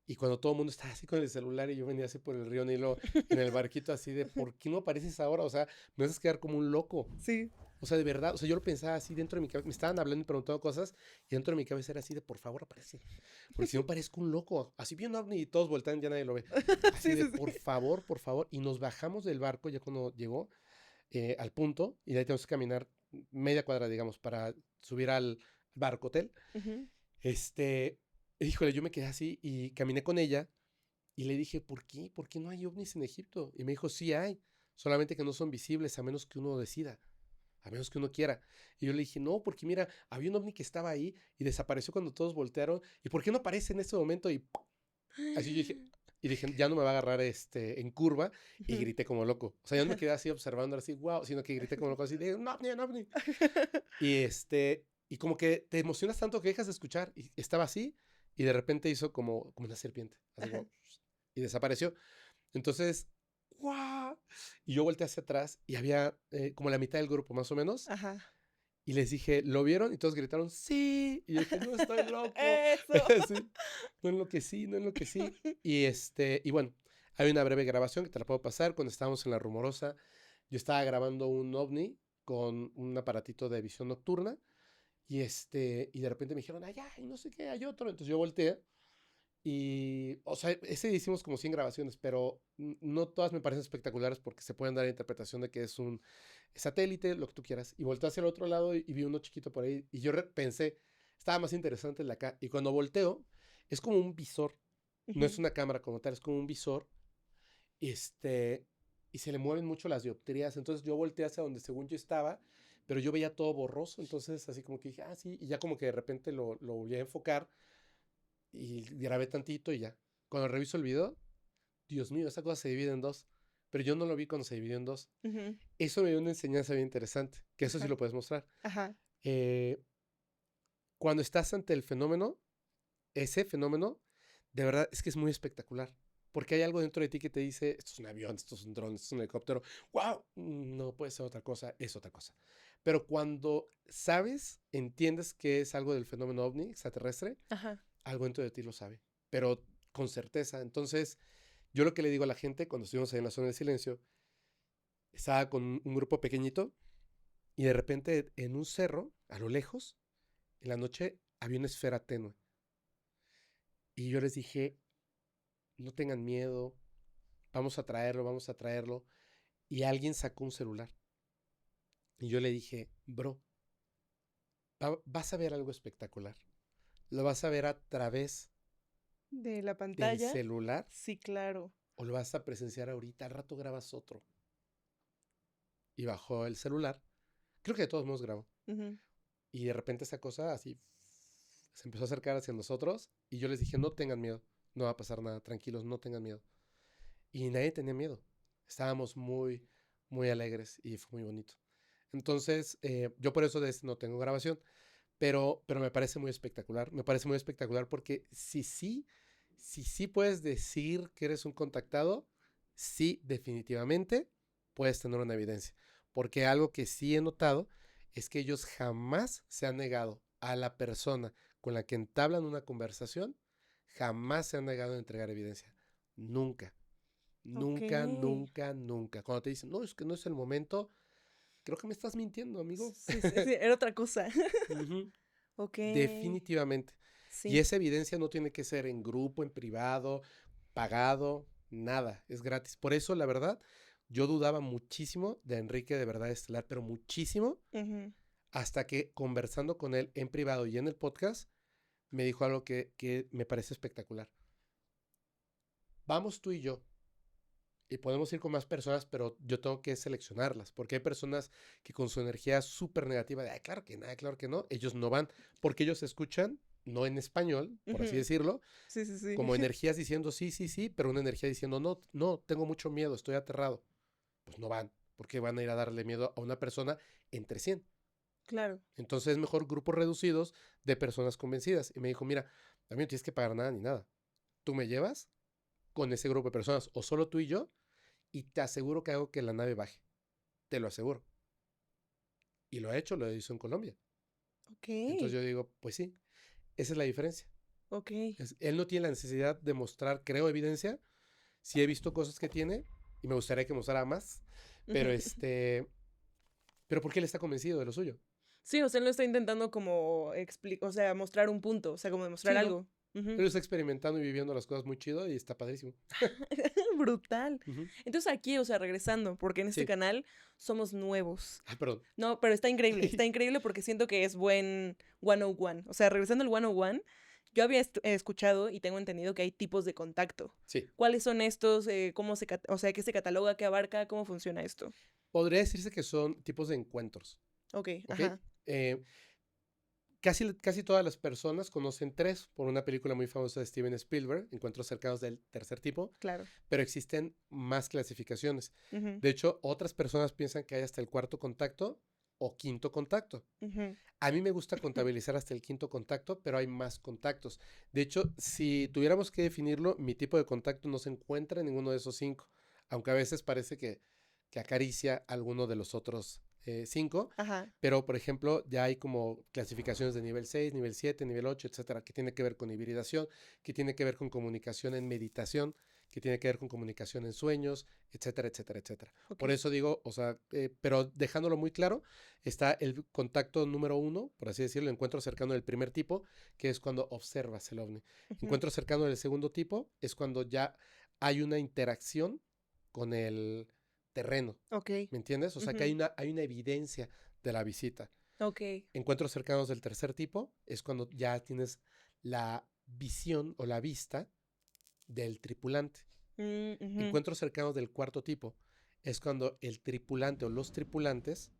y cuando todo el mundo estaba así con el celular y yo venía así por el río Nilo en el barquito así de, ¿por qué no apareces ahora? O sea, me haces quedar como un loco. Sí. O sea, de verdad, o sea, yo lo pensaba así dentro de mi cabeza, me estaban hablando y preguntando cosas y dentro de mi cabeza era así de, por favor, aparece. Porque si no parezco un loco, así vi un ovni y todos voltean, ya nadie lo ve. Así Sí, de, sí, sí. por favor. Y nos bajamos del barco ya cuando llegó al punto y de ahí tenemos que caminar media cuadra, digamos, para subir al barco hotel. Ujú, Este, híjole, yo me quedé así y caminé con ella y le dije, ¿por qué? ¿Por qué no hay ovnis en Egipto? Y me dijo, sí hay, solamente que no son visibles a menos que uno decida, a menos que uno quiera. Y yo le dije, no, porque mira, había un ovni que estaba ahí y desapareció cuando todos voltearon. ¿Y por qué no aparece en este momento? Y así yo dije, y dije, ya no me va a agarrar en curva y ujú. grité como loco. O sea, ya no me quedé así observando así, wow, sino que grité como loco así de, un ovni, un ovni. Y como que te emocionas tanto que dejas de escuchar. Y estaba así y de repente hizo como una serpiente, así Ajá, como, y desapareció. Entonces, ¡guau! Y yo volteé hacia atrás y había como la mitad del grupo, más o menos. ajá. Y les dije, ¿lo vieron? Y todos gritaron, ¡sí! Y yo dije, no estoy loco. Eso. Sí, no enloquecí, no enloquecí. Y bueno, hay una breve grabación que te la puedo pasar. Cuando estábamos en La Rumorosa, yo estaba grabando un ovni con un aparatito de visión nocturna y y de repente me dijeron, ay, ay, no sé qué, hay otro. Entonces yo volteé y, o sea, ese hicimos como 100 grabaciones, pero no todas me parecen espectaculares porque se pueden dar la interpretación de que es un satélite, lo que tú quieras. Y volteé hacia el otro lado y vi uno chiquito por ahí y yo pensé, estaba más interesante el de acá. Y cuando volteo, es como un visor, no es Ujú. una cámara como tal, es como un visor, este, y se le mueven mucho las dioptrías. Entonces yo volteé hacia donde según yo estaba, pero yo veía todo borroso. Entonces así como que dije, ah, sí, y ya como que de repente lo volví a enfocar y grabé tantito y ya. Cuando reviso el video, Dios mío, esa cosa se divide en dos. Pero yo no lo vi cuando se dividió en dos. Ujú. Eso me dio una enseñanza bien interesante, que eso sí Ajá. lo puedes mostrar. Ajá. Eh, Cuando estás ante el fenómeno, ese fenómeno, de verdad es que es muy espectacular. Porque hay algo dentro de ti que te dice, esto es un avión, esto es un dron, esto es un helicóptero. ¡Wow! No puede ser otra cosa, es otra cosa. Pero cuando sabes, entiendes que es algo del fenómeno ovni extraterrestre, Ajá. algo dentro de ti lo sabe. Pero con certeza. Entonces, yo lo que le digo a la gente cuando estuvimos ahí en la zona de silencio, estaba con un grupo pequeñito y de repente en un cerro, a lo lejos, en la noche, había una esfera tenue. Y yo les dije, no tengan miedo, vamos a traerlo, vamos a traerlo. Y alguien sacó un celular. Y yo le dije, bro, vas a ver algo espectacular. Lo vas a ver a través De la del pantalla. celular Sí, claro. o lo vas a presenciar ahorita. Al rato grabas otro. Y bajó el celular. Creo que de todos modos grabó. Ujú. Y de repente esa cosa así se empezó a acercar hacia nosotros. Y yo les dije, no tengan miedo. No va a pasar nada. Tranquilos, no tengan miedo. Y nadie tenía miedo. Estábamos muy, muy alegres y fue muy bonito. Entonces, yo por eso de este no tengo grabación, pero me parece muy espectacular. Me parece muy espectacular porque si sí puedes decir que eres un contactado, sí, definitivamente puedes tener una evidencia. Porque algo que sí he notado es que ellos jamás se han negado a la persona con la que entablan una conversación, jamás se han negado a entregar evidencia. Nunca. Ok. Nunca, nunca, nunca. Cuando te dicen, no, es que no es el momento, creo que me estás mintiendo, amigo. Sí, sí, sí, era otra cosa. Ujú. Ok. Definitivamente. Y Sí. esa evidencia no tiene que ser en grupo, en privado, pagado, nada, es gratis. Por eso, la verdad, yo dudaba muchísimo de Enrique de Verdad Estelar, pero muchísimo, Ujú. hasta que conversando con él en privado y en el podcast, me dijo algo que me parece espectacular. Vamos tú y yo, y podemos ir con más personas, pero yo tengo que seleccionarlas, porque hay personas que con su energía súper negativa de, "Ay, claro que nada, claro que no", ellos no van, porque ellos escuchan, no en español, por así Ujú. decirlo, Sí, sí, sí. como energías diciendo sí, sí, sí, pero una energía diciendo no, no, tengo mucho miedo, estoy aterrado. Pues no van, porque van a ir a darle miedo a una persona entre 100. Claro. Entonces es mejor grupos reducidos de personas convencidas. Y me dijo, mira, a mí no tienes que pagar nada ni nada. Tú me llevas con ese grupo de personas, o solo tú y yo, y te aseguro que hago que la nave baje. Te lo aseguro. Y lo ha hecho, lo hizo en Colombia. Ok. Entonces yo digo, pues sí, esa es la diferencia. Ok. Él no tiene la necesidad de mostrar, creo, evidencia. Sí he visto cosas que tiene y me gustaría que mostrara más, pero Ujú. pero porque él está convencido de lo suyo. Sí, o sea, él no está intentando como o sea, mostrar un punto, o sea, como demostrar Sí, no. algo. Ujú. Él está experimentando y viviendo las cosas muy chido y está padrísimo. Brutal. Ujú. Entonces aquí, o sea, regresando, porque en este Sí. canal somos nuevos. Ah, perdón. No, pero está increíble porque siento que es buen 101. O sea, regresando al 101, yo había escuchado y tengo entendido que hay tipos de contacto. Sí. ¿Cuáles son estos? ¿Cómo o sea, qué se cataloga, qué abarca, cómo funciona esto? Podría decirse que son tipos de encuentros. Ok, ¿Ok? ajá, Eh, casi todas las personas conocen tres por una película muy famosa de Steven Spielberg, Encuentros cercanos del tercer tipo, claro. pero existen más clasificaciones. Ujú, De hecho, otras personas piensan que hay hasta el cuarto contacto o quinto contacto. ujú. A mí me gusta contabilizar hasta el quinto contacto, pero hay más contactos. De hecho, si tuviéramos que definirlo, mi tipo de contacto no se encuentra en ninguno de esos cinco, aunque a veces parece que acaricia alguno de los otros cinco, Ajá. pero por ejemplo, ya hay como clasificaciones de nivel 6, nivel 7, nivel 8, etcétera, que tiene que ver con hibridación, que tiene que ver con comunicación en meditación, que tiene que ver con comunicación en sueños, etcétera, etcétera, etcétera. Ok. Por eso digo, o sea, pero dejándolo muy claro, está el contacto número 1, por así decirlo, el encuentro cercano del primer tipo, que es cuando observas el ovni. Ujú. Encuentro cercano del segundo tipo es cuando ya hay una interacción con el terreno, Ok. ¿me entiendes? O sea, que Ujú. hay una evidencia de la visita. Ok. Encuentros cercanos del tercer tipo es cuando ya tienes la visión o la vista del tripulante. Ujú. Encuentros cercanos del cuarto tipo es cuando el tripulante o los tripulantes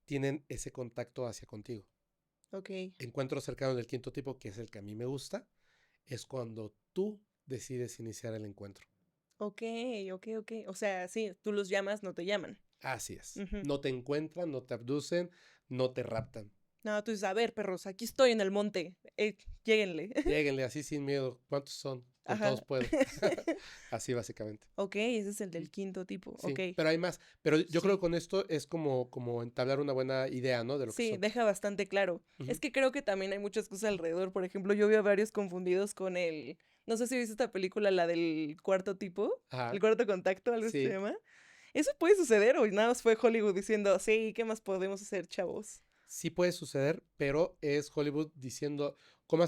tienen ese contacto hacia contigo. Ok. Encuentros cercanos del quinto tipo, que es el que a mí me gusta, es cuando tú decides iniciar el encuentro. Ok, ok, ok. O sea, sí, tú los llamas, no te llaman. Así es. Ujú. No te encuentran, no te abducen, no te raptan. No, tú dices, a ver, perros, aquí estoy en el monte. Lléguenle. Lléguenle así sin miedo. ¿Cuántos son? Con Ajá. todos puedo. Así básicamente. Ok, ese es el del quinto tipo. Ok. Sí, pero hay más. Pero yo creo que Sí. con esto es como entablar una buena idea, ¿no? De lo que Sí, son. deja bastante claro. Es Ujú. que creo que también hay muchas cosas alrededor. Por ejemplo, yo veo a varios confundidos con el. No sé si viste esta película, la del cuarto tipo, el Ajá. cuarto contacto, algo así se Sí. llama. Eso puede suceder o nada más fue Hollywood diciendo, sí, ¿qué más podemos hacer, chavos? Sí puede suceder, pero es Hollywood diciendo cómo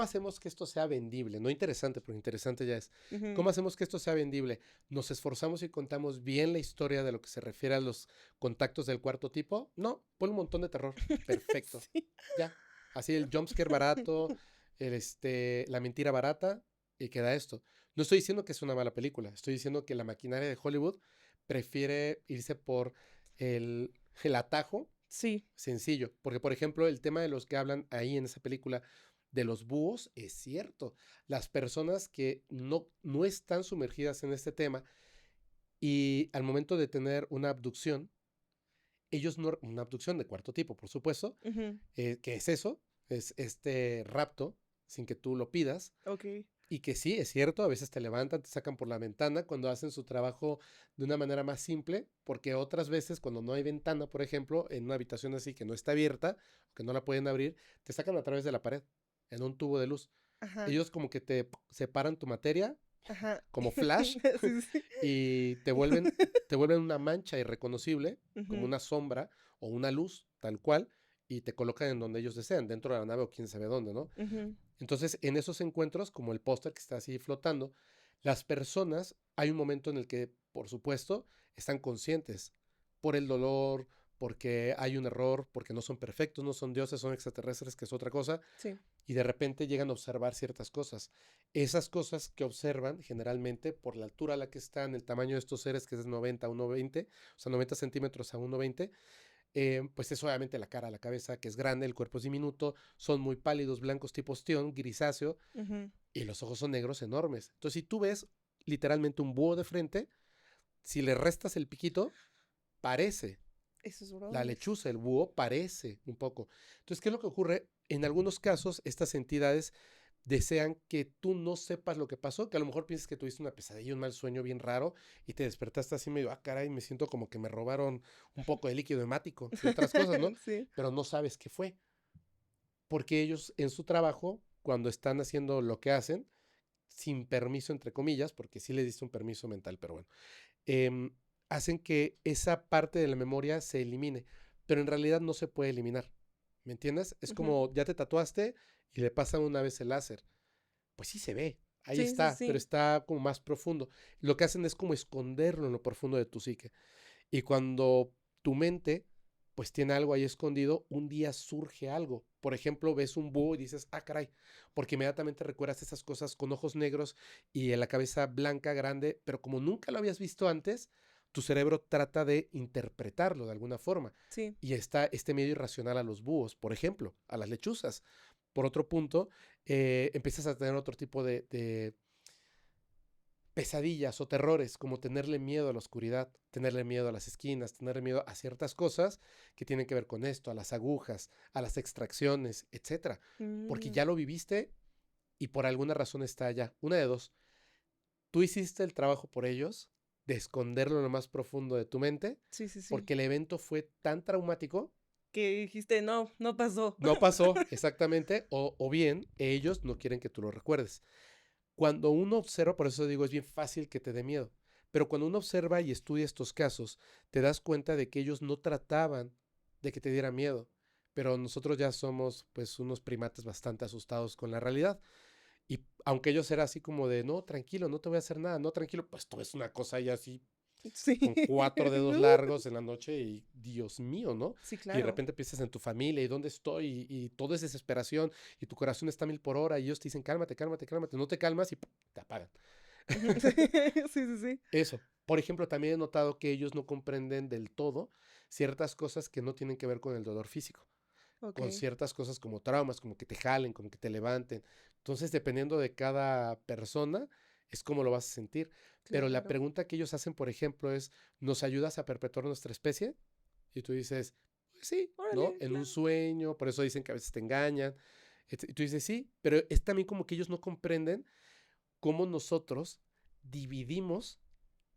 hacemos que esto sea vendible. No interesante, porque interesante ya es. Ujú. ¿Cómo hacemos que esto sea vendible? Nos esforzamos y contamos bien la historia de lo que se refiere a los contactos del cuarto tipo. No, pon un montón de terror. Perfecto. Sí. Ya. Así el jumpscare barato, la mentira barata, y queda esto. No estoy diciendo que es una mala película. Estoy diciendo que la maquinaria de Hollywood prefiere irse por el atajo Sí. sencillo. Porque, por ejemplo, el tema de los que hablan ahí en esa película de los búhos es cierto. Las personas que no están sumergidas en este tema y al momento de tener una abducción, ellos no, una abducción de cuarto tipo, por supuesto, Ujú. que es eso, es este rapto sin que tú lo pidas. Ok. Y que sí, es cierto, a veces te levantan, te sacan por la ventana cuando hacen su trabajo de una manera más simple, porque otras veces cuando no hay ventana, por ejemplo, en una habitación así que no está abierta, que no la pueden abrir, te sacan a través de la pared, en un tubo de luz. Ajá. Ellos como que te separan tu materia Ajá. como flash Sí, sí. y te vuelven una mancha irreconocible, como Ujú. una sombra o una luz, tal cual, y te colocan en donde ellos desean, dentro de la nave o quién sabe dónde, ¿no? Ujú. Entonces, en esos encuentros, como el póster que está así flotando, las personas, hay un momento en el que, por supuesto, están conscientes por el dolor, porque hay un error, porque no son perfectos, no son dioses, son extraterrestres, que es otra cosa, Sí. y de repente llegan a observar ciertas cosas. Esas cosas que observan, generalmente, por la altura a la que están, el tamaño de estos seres, que es 90 a 1,20, o sea, 90 centímetros a 1,20, pues es obviamente la cara, la cabeza, que es grande, el cuerpo es diminuto, son muy pálidos, blancos tipo ostión, grisáceo, Ujú. y los ojos son negros enormes. Entonces, si tú ves literalmente un búho de frente, si le restas el piquito, parece. Esos La brothers. lechuza, el búho, parece un poco. Entonces, ¿qué es lo que ocurre? En algunos casos, estas entidades desean que tú no sepas lo que pasó, que a lo mejor piensas que tuviste una pesadilla, un mal sueño bien raro y te despertaste así medio, caray, me siento como que me robaron un poco de líquido hemático y otras cosas, ¿no? Sí. Pero no sabes qué fue, porque ellos en su trabajo, cuando están haciendo lo que hacen, sin permiso, entre comillas, porque sí les diste un permiso mental, pero bueno, em, hacen que esa parte de la memoria se elimine, pero en realidad no se puede eliminar, ¿me entiendes? Es Ujú. como ya te tatuaste y le pasan una vez el láser, pues sí se ve, ahí Sí, sí, está, pero sí. está como más profundo. Lo que hacen es como esconderlo en lo profundo de tu psique. Y cuando tu mente pues tiene algo ahí escondido, un día surge algo. Por ejemplo, ves un búho y dices, caray, porque inmediatamente recuerdas esas cosas con ojos negros y en la cabeza blanca, grande, pero como nunca lo habías visto antes, tu cerebro trata de interpretarlo de alguna forma. Sí. Y está este miedo irracional a los búhos, por ejemplo, a las lechuzas. Por otro punto, empiezas a tener otro tipo de pesadillas o terrores, como tenerle miedo a la oscuridad, tenerle miedo a las esquinas, tenerle miedo a ciertas cosas que tienen que ver con esto, a las agujas, a las extracciones, etcétera. Porque Mm. ya lo viviste y por alguna razón está allá. Una de dos. Tú hiciste el trabajo por ellos, de esconderlo en lo más profundo de tu mente, Sí, sí, sí. porque el evento fue tan traumático, Que dijiste, no, no pasó. no pasó exactamente, o bien ellos no quieren que tú lo recuerdes. Cuando uno observa, por eso digo, es bien fácil que te dé miedo, pero cuando uno observa y estudia estos casos, te das cuenta de que ellos no trataban de que te diera miedo, pero nosotros ya somos pues unos primates bastante asustados con la realidad. Y aunque ellos eran así como de, no, tranquilo, no te voy a hacer nada, no, tranquilo, pues tú ves una cosa ahí así Sí. con 4 dedos No. largos en la noche y Dios mío, ¿no? Sí, Y de claro. repente piensas en tu familia y dónde estoy y todo es desesperación y tu corazón está a 1000 por hora y ellos te dicen cálmate, cálmate, cálmate, no te calmas y ¡pum! Te apagan. Ujú. Sí, sí, sí. Eso. Por ejemplo, también he notado que ellos no comprenden del todo ciertas cosas que no tienen que ver con el dolor físico, Ok, con ciertas cosas como traumas, como que te jalen, como que te levanten. Entonces, dependiendo de cada persona, es como lo vas a sentir. Pero la claro. pregunta que ellos hacen, por ejemplo, es, ¿nos ayudas a perpetuar nuestra especie? Y tú dices, "Pues sí, ¿no? Órale, En un claro. sueño, por eso dicen que a veces te engañan. Y tú dices, sí, pero es también como que ellos no comprenden cómo nosotros dividimos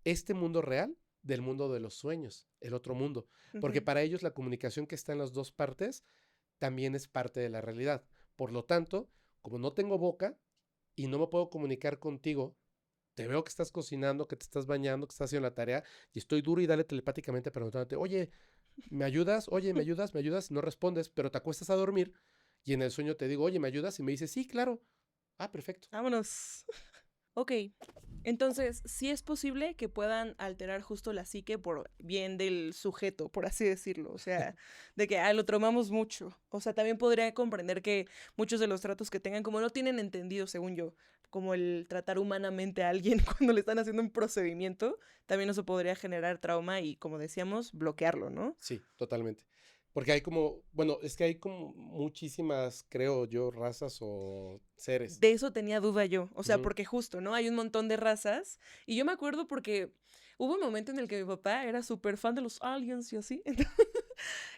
este mundo real del mundo de los sueños, el otro mundo. Porque Ujú. para ellos la comunicación que está en las dos partes también es parte de la realidad. Por lo tanto, como no tengo boca y no me puedo comunicar contigo, te veo que estás cocinando, que te estás bañando, que estás haciendo la tarea y estoy duro y dale telepáticamente preguntándote, oye, ¿me ayudas? Oye, ¿me ayudas? ¿Me ayudas? No respondes, pero te acuestas a dormir y en el sueño te digo, oye, ¿me ayudas? Y me dices, sí, claro. Ah, perfecto. Vámonos. Ok, entonces sí es posible que puedan alterar justo la psique por bien del sujeto, por así decirlo. O sea, de que lo traumamos mucho. O sea, también podría comprender que muchos de los tratos que tengan, como no tienen entendido, según yo, como el tratar humanamente a alguien cuando le están haciendo un procedimiento, también eso podría generar trauma y, como decíamos, bloquearlo, ¿no? Sí, totalmente. Porque hay como, bueno, es que hay como muchísimas, creo yo, razas o seres. De eso tenía duda yo, o sea, Ujú. porque justo, ¿no? Hay un montón de razas y yo me acuerdo porque hubo un momento en el que mi papá era súper fan de los aliens y así,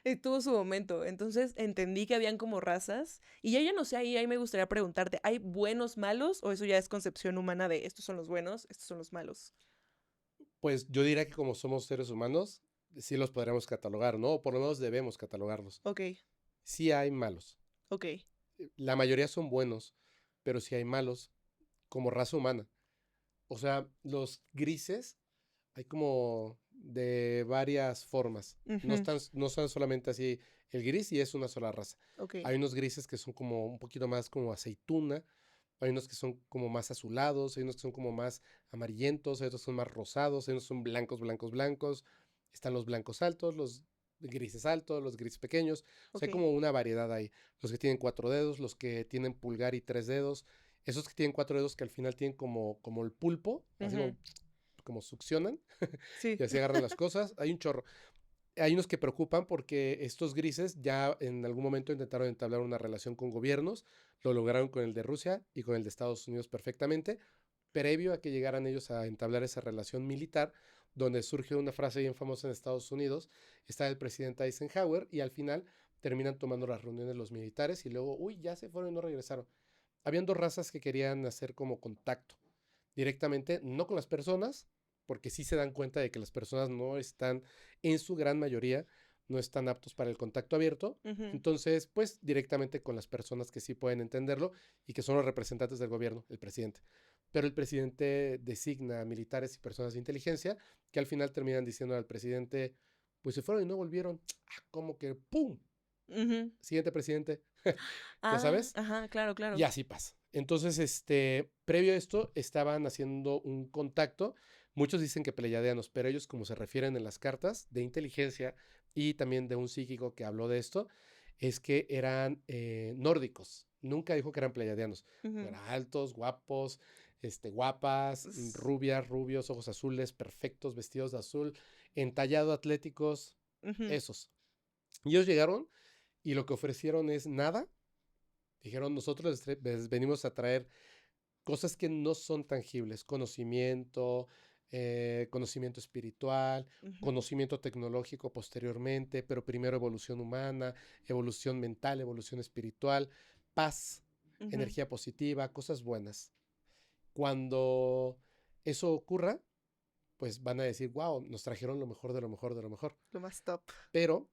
y tuvo su momento, entonces entendí que habían como razas y ya no sé, ahí me gustaría preguntarte, ¿hay buenos malos o eso ya es concepción humana de estos son los buenos, estos son los malos? Pues yo diría que como somos seres humanos, sí los podríamos catalogar, ¿no? O por lo menos debemos catalogarlos. Ok, Sí hay malos. ok. La mayoría son buenos, pero sí hay malos como raza humana. O sea, los grises hay como de varias formas. Ujú. No son solamente así el gris y es una sola raza. Ok, Hay unos grises que son como un poquito más como aceituna, hay unos que son como más azulados, hay unos que son como más amarillentos, hay otros que son más rosados, hay unos que son blancos, blancos, blancos. Están los blancos altos, los grises altos, los grises pequeños. O sea, ok. hay como una variedad ahí. Los que tienen 4 dedos, los que tienen pulgar y 3 dedos. Esos que tienen 4 dedos que al final tienen como el pulpo, así Ujú. como succionan Sí. y así agarran las cosas. Hay un chorro. Hay unos que preocupan porque estos grises ya en algún momento intentaron entablar una relación con gobiernos, lo lograron con el de Rusia y con el de Estados Unidos perfectamente, previo a que llegaran ellos a entablar esa relación militar, donde surge una frase bien famosa en Estados Unidos, está el presidente Eisenhower y al final terminan tomando las reuniones los militares y luego, uy, ya se fueron y no regresaron. Habían dos razas que querían hacer como contacto directamente, no con las personas, porque sí se dan cuenta de que las personas no están, en su gran mayoría, no están aptos para el contacto abierto. Ujú. Entonces, pues directamente con las personas que sí pueden entenderlo y que son los representantes del gobierno, el presidente. Pero el presidente designa militares y personas de inteligencia que al final terminan diciendo al presidente, pues se fueron y no volvieron. Ah, como que, ¡pum! Ujú. Siguiente presidente, ya Ah, sabes. ajá, claro, Y claro. así pasa. Entonces, previo a esto, estaban haciendo un contacto. Muchos dicen que pleiadianos, pero ellos, como se refieren en las cartas de inteligencia y también de un psíquico que habló de esto, es que eran nórdicos. Nunca dijo que eran pleiadianos. Ujú. Eran altos, guapos, guapas, S- rubias, rubios, ojos azules, perfectos, vestidos de azul, entallado, atléticos, ujú. esos. Y ellos llegaron y lo que ofrecieron es nada. Dijeron, nosotros les venimos a traer cosas que no son tangibles, conocimiento, conocimiento espiritual, Ujú. conocimiento tecnológico posteriormente, pero primero evolución humana, evolución mental, evolución espiritual, paz, Ujú. energía positiva, cosas buenas. Cuando eso ocurra, pues van a decir, wow, nos trajeron lo mejor de lo mejor de lo mejor. Lo más top. Pero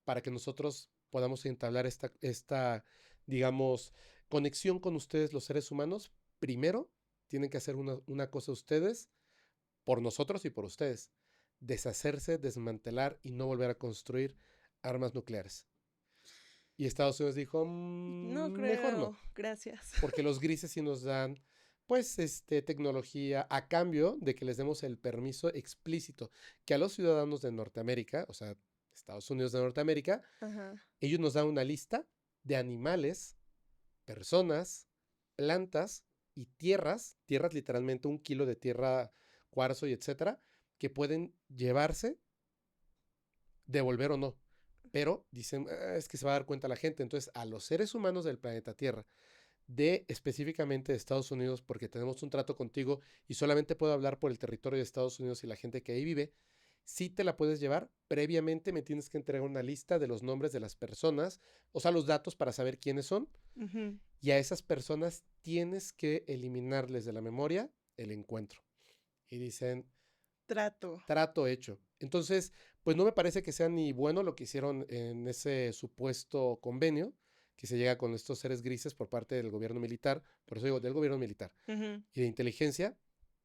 para que nosotros podamos entablar esta digamos, conexión con ustedes, los seres humanos, primero tienen que hacer una cosa ustedes, por nosotros y por ustedes. Deshacerse, desmantelar y no volver a construir armas nucleares. Y Estados Unidos dijo, No mejor no, creo, gracias. porque los grises sí nos dan, pues, tecnología a cambio de que les demos el permiso explícito, que a los ciudadanos de Norteamérica, o sea, Estados Unidos de Norteamérica, Ajá. ellos nos dan una lista de animales, personas, plantas y tierras literalmente 1 kilo de tierra, cuarzo y etcétera, que pueden llevarse, devolver o no. Pero dicen, es que se va a dar cuenta la gente. Entonces, a los seres humanos del planeta Tierra, de específicamente de Estados Unidos, porque tenemos un trato contigo y solamente puedo hablar por el territorio de Estados Unidos y la gente que ahí vive, sí te la puedes llevar. Previamente me tienes que entregar una lista de los nombres de las personas, o sea, los datos para saber quiénes son. Ujú. Y a esas personas tienes que eliminarles de la memoria el encuentro. Y dicen, Trato. trato hecho. Entonces, pues no me parece que sea ni bueno lo que hicieron en ese supuesto convenio que se llega con estos seres grises por parte del gobierno militar, por eso digo, del gobierno militar Ujú. y de inteligencia,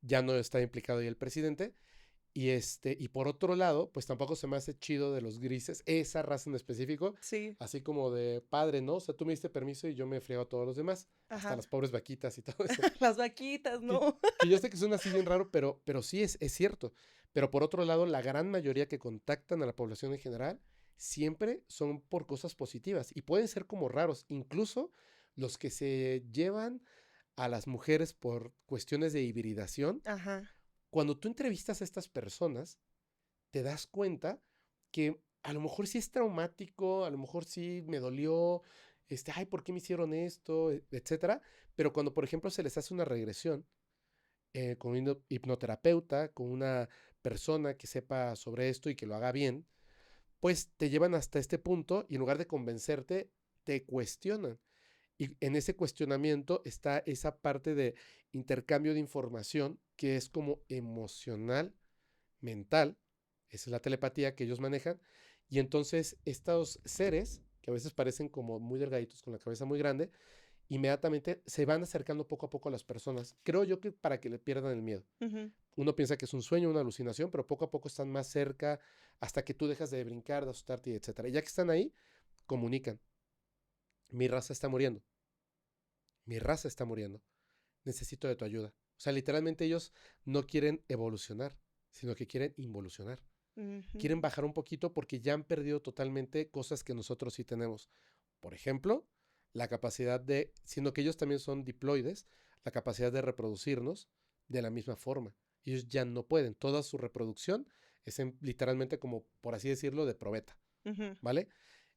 ya no está implicado ahí el presidente. Y por otro lado, pues tampoco se me hace chido de los grises, esa raza en específico, Sí. así como de padre, ¿no? O sea, tú me diste permiso y yo me friego a todos los demás, hasta Ajá. las pobres vaquitas y todo eso. Las vaquitas, Que, ¿no? que yo sé que suena así bien raro, pero sí es cierto. Pero por otro lado, la gran mayoría que contactan a la población en general siempre son por cosas positivas y pueden ser como raros. Incluso los que se llevan a las mujeres por cuestiones de hibridación, Ajá. cuando tú entrevistas a estas personas, te das cuenta que a lo mejor sí es traumático, a lo mejor sí me dolió, ay, ¿por qué me hicieron esto? Etcétera. Pero cuando, por ejemplo, se les hace una regresión con un hipnoterapeuta, con una persona que sepa sobre esto y que lo haga bien, pues te llevan hasta este punto y en lugar de convencerte, te cuestionan. Y en ese cuestionamiento está esa parte de intercambio de información que es como emocional, mental, esa es la telepatía que ellos manejan, y entonces estos seres, que a veces parecen como muy delgaditos con la cabeza muy grande, inmediatamente se van acercando poco a poco a las personas. Creo yo que para que le pierdan el miedo. Ujú. Uno piensa que es un sueño, una alucinación, pero poco a poco están más cerca hasta que tú dejas de brincar, de asustarte, y etcétera. Y ya que están ahí, comunican. Mi raza está muriendo. Mi raza está muriendo. Necesito de tu ayuda. O sea, literalmente ellos no quieren evolucionar, sino que quieren involucionar. Ujú. Quieren bajar un poquito porque ya han perdido totalmente cosas que nosotros sí tenemos. Por ejemplo, la capacidad de, siendo que ellos también son diploides, la capacidad de reproducirnos de la misma forma. Ellos ya no pueden. Toda su reproducción es literalmente como, por así decirlo, de probeta, Ujú. ¿vale?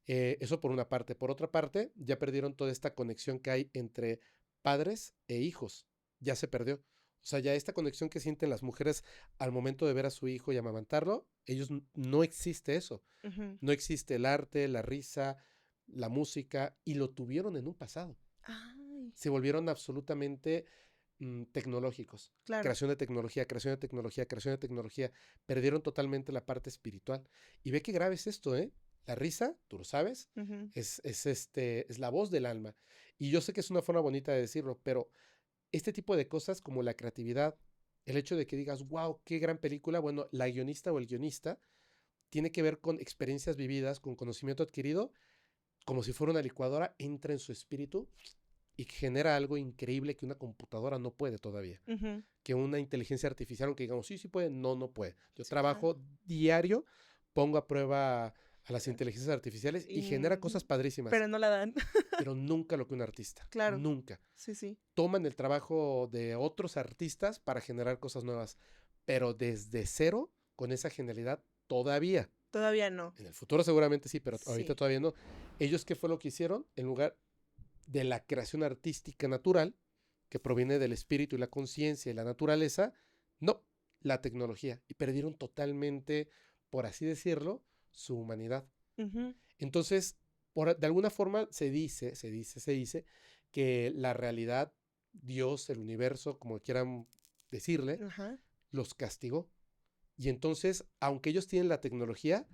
Eso por una parte. Por otra parte, ya perdieron toda esta conexión que hay entre padres e hijos. Ya se perdió. O sea, ya esta conexión que sienten las mujeres al momento de ver a su hijo y amamantarlo, ellos no existe eso. Ujú. No existe el arte, la risa, la música, y lo tuvieron en un pasado. Ay, Se volvieron absolutamente tecnológicos. claro. Creación de tecnología, creación de tecnología, creación de tecnología. Perdieron totalmente la parte espiritual. Y ve qué grave es esto, ¿eh? La risa, tú lo sabes, Ujú. es la voz del alma. Y yo sé que es una forma bonita de decirlo, pero este tipo de cosas como la creatividad, el hecho de que digas, wow, qué gran película, bueno, la guionista o el guionista tiene que ver con experiencias vividas, con conocimiento adquirido, como si fuera una licuadora, entra en su espíritu y genera algo increíble que una computadora no puede todavía. Ujú. Que una inteligencia artificial, aunque digamos, sí, sí puede, no puede. Yo Sí, claro. trabajo diario, pongo a prueba a las inteligencias artificiales y genera cosas Y... padrísimas, Pero no la dan. pero nunca lo que un artista, Claro. nunca. Sí, sí. Toman el trabajo de otros artistas para generar cosas nuevas, pero desde cero, con esa genialidad, todavía. Todavía no. En el futuro seguramente sí, pero ahorita Sí. todavía no. Ellos, ¿qué fue lo que hicieron? En lugar de la creación artística natural, que proviene del espíritu y la conciencia y la naturaleza, no, la tecnología. Y perdieron totalmente, por así decirlo, su humanidad. Ujú. Entonces, de alguna forma se dice que la realidad, Dios, el universo, como quieran decirle, Ajá. los castigó. Y entonces, aunque ellos tienen la tecnología,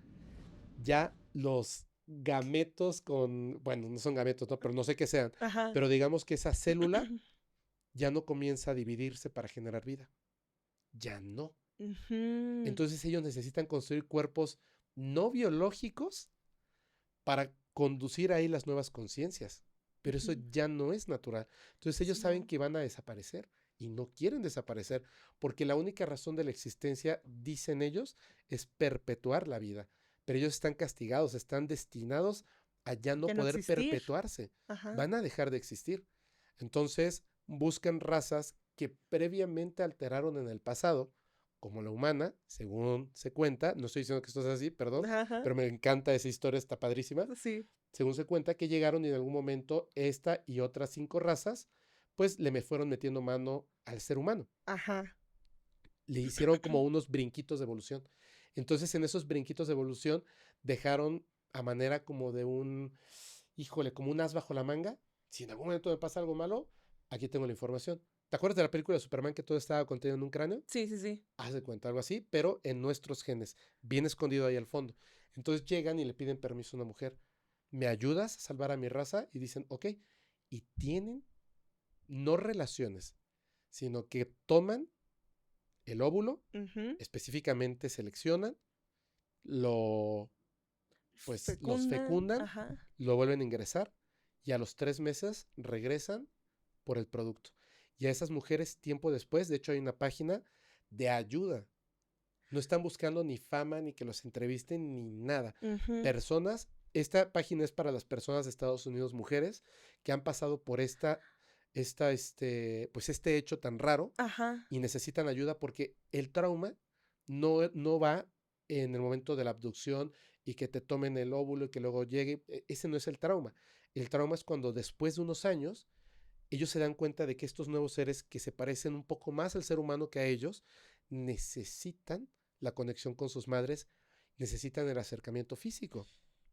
ya los gametos bueno, no son gametos, ¿no? Pero no sé qué sean, Ajá. pero digamos que esa célula ya no comienza a dividirse para generar vida. Ya no. Ujú. Entonces ellos necesitan construir cuerpos no biológicos para conducir ahí las nuevas conciencias. Pero eso Ujú. ya no es natural. Entonces ellos saben No. que van a desaparecer y no quieren desaparecer porque la única razón de la existencia, dicen ellos, es perpetuar la vida. Pero ellos están castigados, están destinados a ya no Ya no poder existir. perpetuarse. Ajá. Van a dejar de existir. Entonces buscan razas que previamente alteraron en el pasado, como la humana, según se cuenta. No estoy diciendo que esto es así, perdón, Ajá. pero me encanta esa historia, está padrísima. Sí. Según se cuenta que llegaron y en algún momento esta y otras 5 razas, pues le me fueron metiendo mano al ser humano. Ajá. Le hicieron como unos brinquitos de evolución. Entonces en esos brinquitos de evolución dejaron a manera como de un, híjole, como un as bajo la manga. Si en algún momento me pasa algo malo, aquí tengo la información. ¿Te acuerdas de la película de Superman que todo estaba contenido en un cráneo? Sí, sí, sí. Haz de cuenta, algo así, pero en nuestros genes, bien escondido ahí al fondo. Entonces llegan y le piden permiso a una mujer. ¿Me ayudas a salvar a mi raza? Y dicen, ok. Y tienen no relaciones, sino que toman el óvulo, Ujú. específicamente seleccionan, lo, pues los Fecundan. fecundan, Ajá. lo vuelven a ingresar y a los 3 meses regresan por el producto. Y a esas mujeres tiempo después, de hecho hay una página de ayuda. No están buscando ni fama, ni que los entrevisten, ni nada. Ujú. Personas, esta página es para las personas de Estados Unidos, mujeres, que han pasado por pues este hecho tan raro Ajá. y necesitan ayuda porque el trauma no va en el momento de la abducción y que te tomen el óvulo y que luego llegue. Ese no es el trauma. El trauma es cuando después de unos años ellos se dan cuenta de que estos nuevos seres que se parecen un poco más al ser humano que a ellos necesitan la conexión con sus madres, necesitan el acercamiento físico.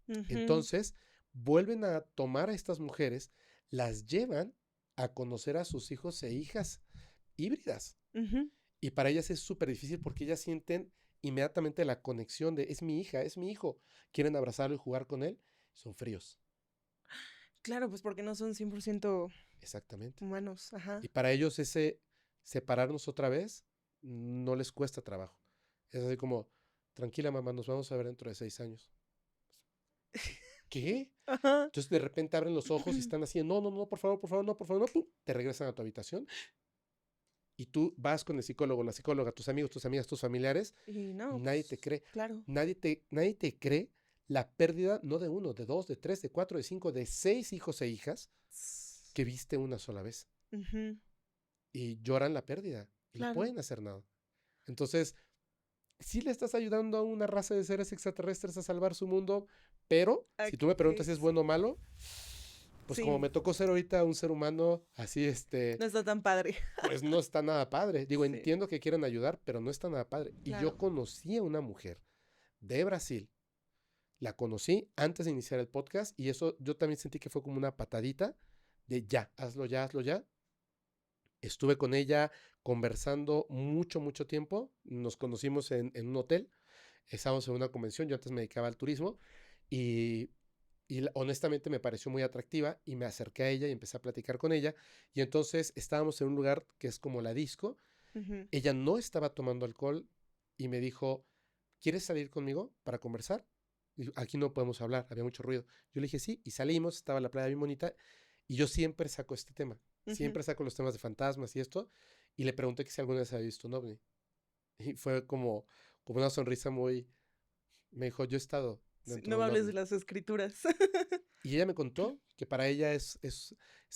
Ujú. Entonces, vuelven a tomar a estas mujeres, las llevan a conocer a sus hijos e hijas híbridas. Ujú. Y para ellas es súper difícil porque ellas sienten inmediatamente la conexión de es mi hija, es mi hijo. Quieren abrazarlo y jugar con él. Son fríos. Claro, pues porque no son 100% Exactamente. humanos. Ajá. Y para ellos ese separarnos otra vez no les cuesta trabajo. Es así como, tranquila mamá, nos vamos a ver dentro de 6 años. ¿Qué? Ajá. Entonces de repente abren los ojos y están así, no, no, no, por favor, no, por favor, no, pum, te regresan a tu habitación y tú vas con el psicólogo, la psicóloga, tus amigos, tus amigas, tus familiares, Y no, nadie te pues, cree, claro. nadie te cree la pérdida no de uno, de dos, de tres, de cuatro, de cinco, de 6 hijos e hijas que viste una sola vez Ujú. y lloran la pérdida y no Claro. pueden hacer nada. Entonces, sí le estás ayudando a una raza de seres extraterrestres a salvar su mundo, pero si tú me preguntas si es bueno o malo, pues como Sí, me tocó ser ahorita un ser humano así, no está tan padre. pues no está nada padre. Digo, Sí, entiendo que quieren ayudar, pero no está nada padre. Y yo claro. conocí a una mujer de Brasil, la conocí antes de iniciar el podcast y eso yo también sentí que fue como una patadita de ya, hazlo ya, hazlo ya. Estuve con ella conversando mucho, mucho tiempo. Nos conocimos en un hotel. Estábamos en una convención. Yo antes me dedicaba al turismo y, honestamente me pareció muy atractiva y me acerqué a ella y empecé a platicar con ella. Y entonces estábamos en un lugar que es como la disco. Ujú. Ella no estaba tomando alcohol y me dijo, ¿quieres salir conmigo para conversar? Y aquí no podemos hablar, había mucho ruido. Yo le dije sí y salimos, estaba la playa bien bonita y yo siempre saco este tema, Ujú. siempre saco los temas de fantasmas y esto y le pregunté que si alguna vez había visto un ovni y fue como una sonrisa muy, me dijo, yo he estado Sí, dentro no de me un hables de ovni. las escrituras. Y ella me contó que para ella es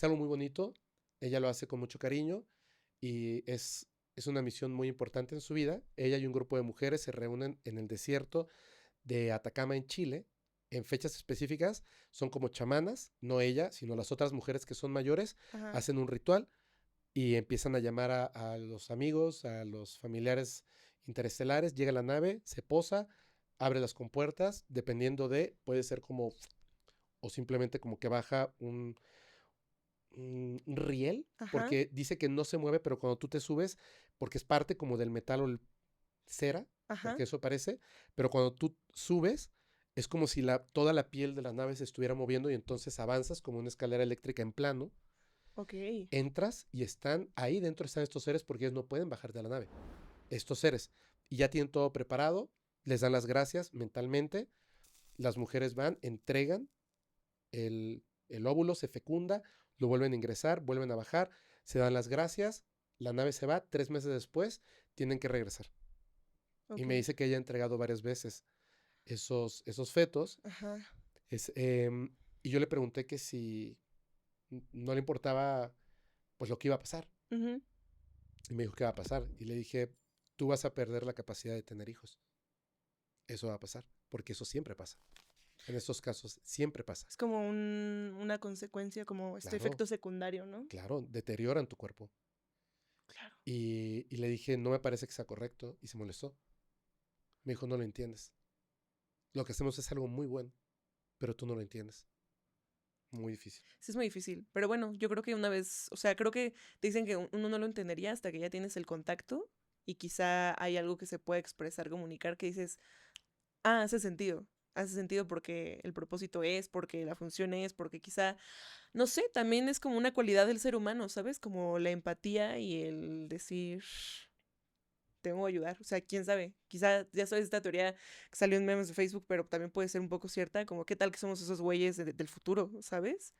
algo muy bonito, ella lo hace con mucho cariño y es una misión muy importante en su vida. Ella y un grupo de mujeres se reúnen en el desierto de Atacama en Chile en fechas específicas, son como chamanas, no ella, sino las otras mujeres que son mayores, Ajá. hacen un ritual y empiezan a llamar a los amigos, a los familiares interestelares, llega la nave, se posa, abre las compuertas, dependiendo de, puede ser como, o simplemente como que baja un riel, Ajá. porque dice que no se mueve, pero cuando tú te subes, porque es parte como del metal o el cera, Ajá. porque eso parece, pero cuando tú subes, es como si toda la piel de la nave se estuviera moviendo y entonces avanzas como una escalera eléctrica en plano Ok. Entras y están ahí dentro, están estos seres porque ellos no pueden bajar de la nave. Estos seres. Y ya tienen todo preparado, les dan las gracias mentalmente, las mujeres van, entregan el óvulo, se fecunda, lo vuelven a ingresar, vuelven a bajar, se dan las gracias, la nave se va, 3 meses después tienen que regresar. Y me Ok. dice que ella ha entregado varias veces esos fetos. Ajá. Es, y yo le pregunté que si no le importaba pues lo que iba a pasar. Ujú. Y me dijo, ¿qué va a pasar? Y le dije, tú vas a perder la capacidad de tener hijos. Eso va a pasar, porque eso siempre pasa. En estos casos siempre pasa. Es como una consecuencia, como este Claro, efecto secundario, ¿no? claro, deterioran tu cuerpo. Claro. Y le dije, no me parece que sea correcto. Y se molestó. Me dijo, no lo entiendes. Lo que hacemos es algo muy bueno, pero tú no lo entiendes. Muy difícil. Sí, es muy difícil. Pero bueno, yo creo que una vez, o sea, creo que te dicen que uno no lo entendería hasta que ya tienes el contacto y quizá hay algo que se puede expresar, comunicar, que dices, ah, hace sentido. Hace sentido porque el propósito es, porque la función es, porque quizá, no sé, también es como una cualidad del ser humano, ¿sabes? Como la empatía y el decir, tengo que ayudar. O sea, quién sabe. Quizá, ya sabes, esta teoría que salió en memes de Facebook, pero también puede ser un poco cierta, como qué tal que somos esos güeyes del futuro, ¿sabes?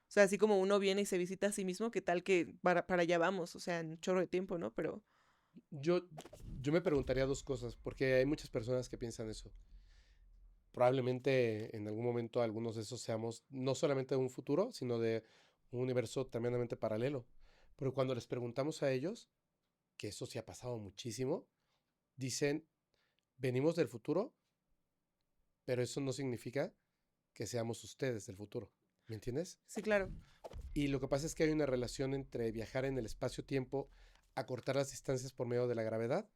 O sea, así como uno viene y se visita a sí mismo, qué tal que para allá vamos, o sea, en un chorro de tiempo, ¿no? Pero, Yo, yo me preguntaría dos cosas, porque hay muchas personas que piensan eso. Probablemente en algún momento algunos de esos seamos no solamente de un futuro, sino de un universo tremendamente paralelo. Pero cuando les preguntamos a ellos, que eso sí ha pasado muchísimo, dicen, venimos del futuro, pero eso no significa que seamos ustedes del futuro. ¿Me entiendes? sí, claro. Y lo que pasa es que hay una relación entre viajar en el espacio-tiempo, acortar las distancias por medio de la gravedad,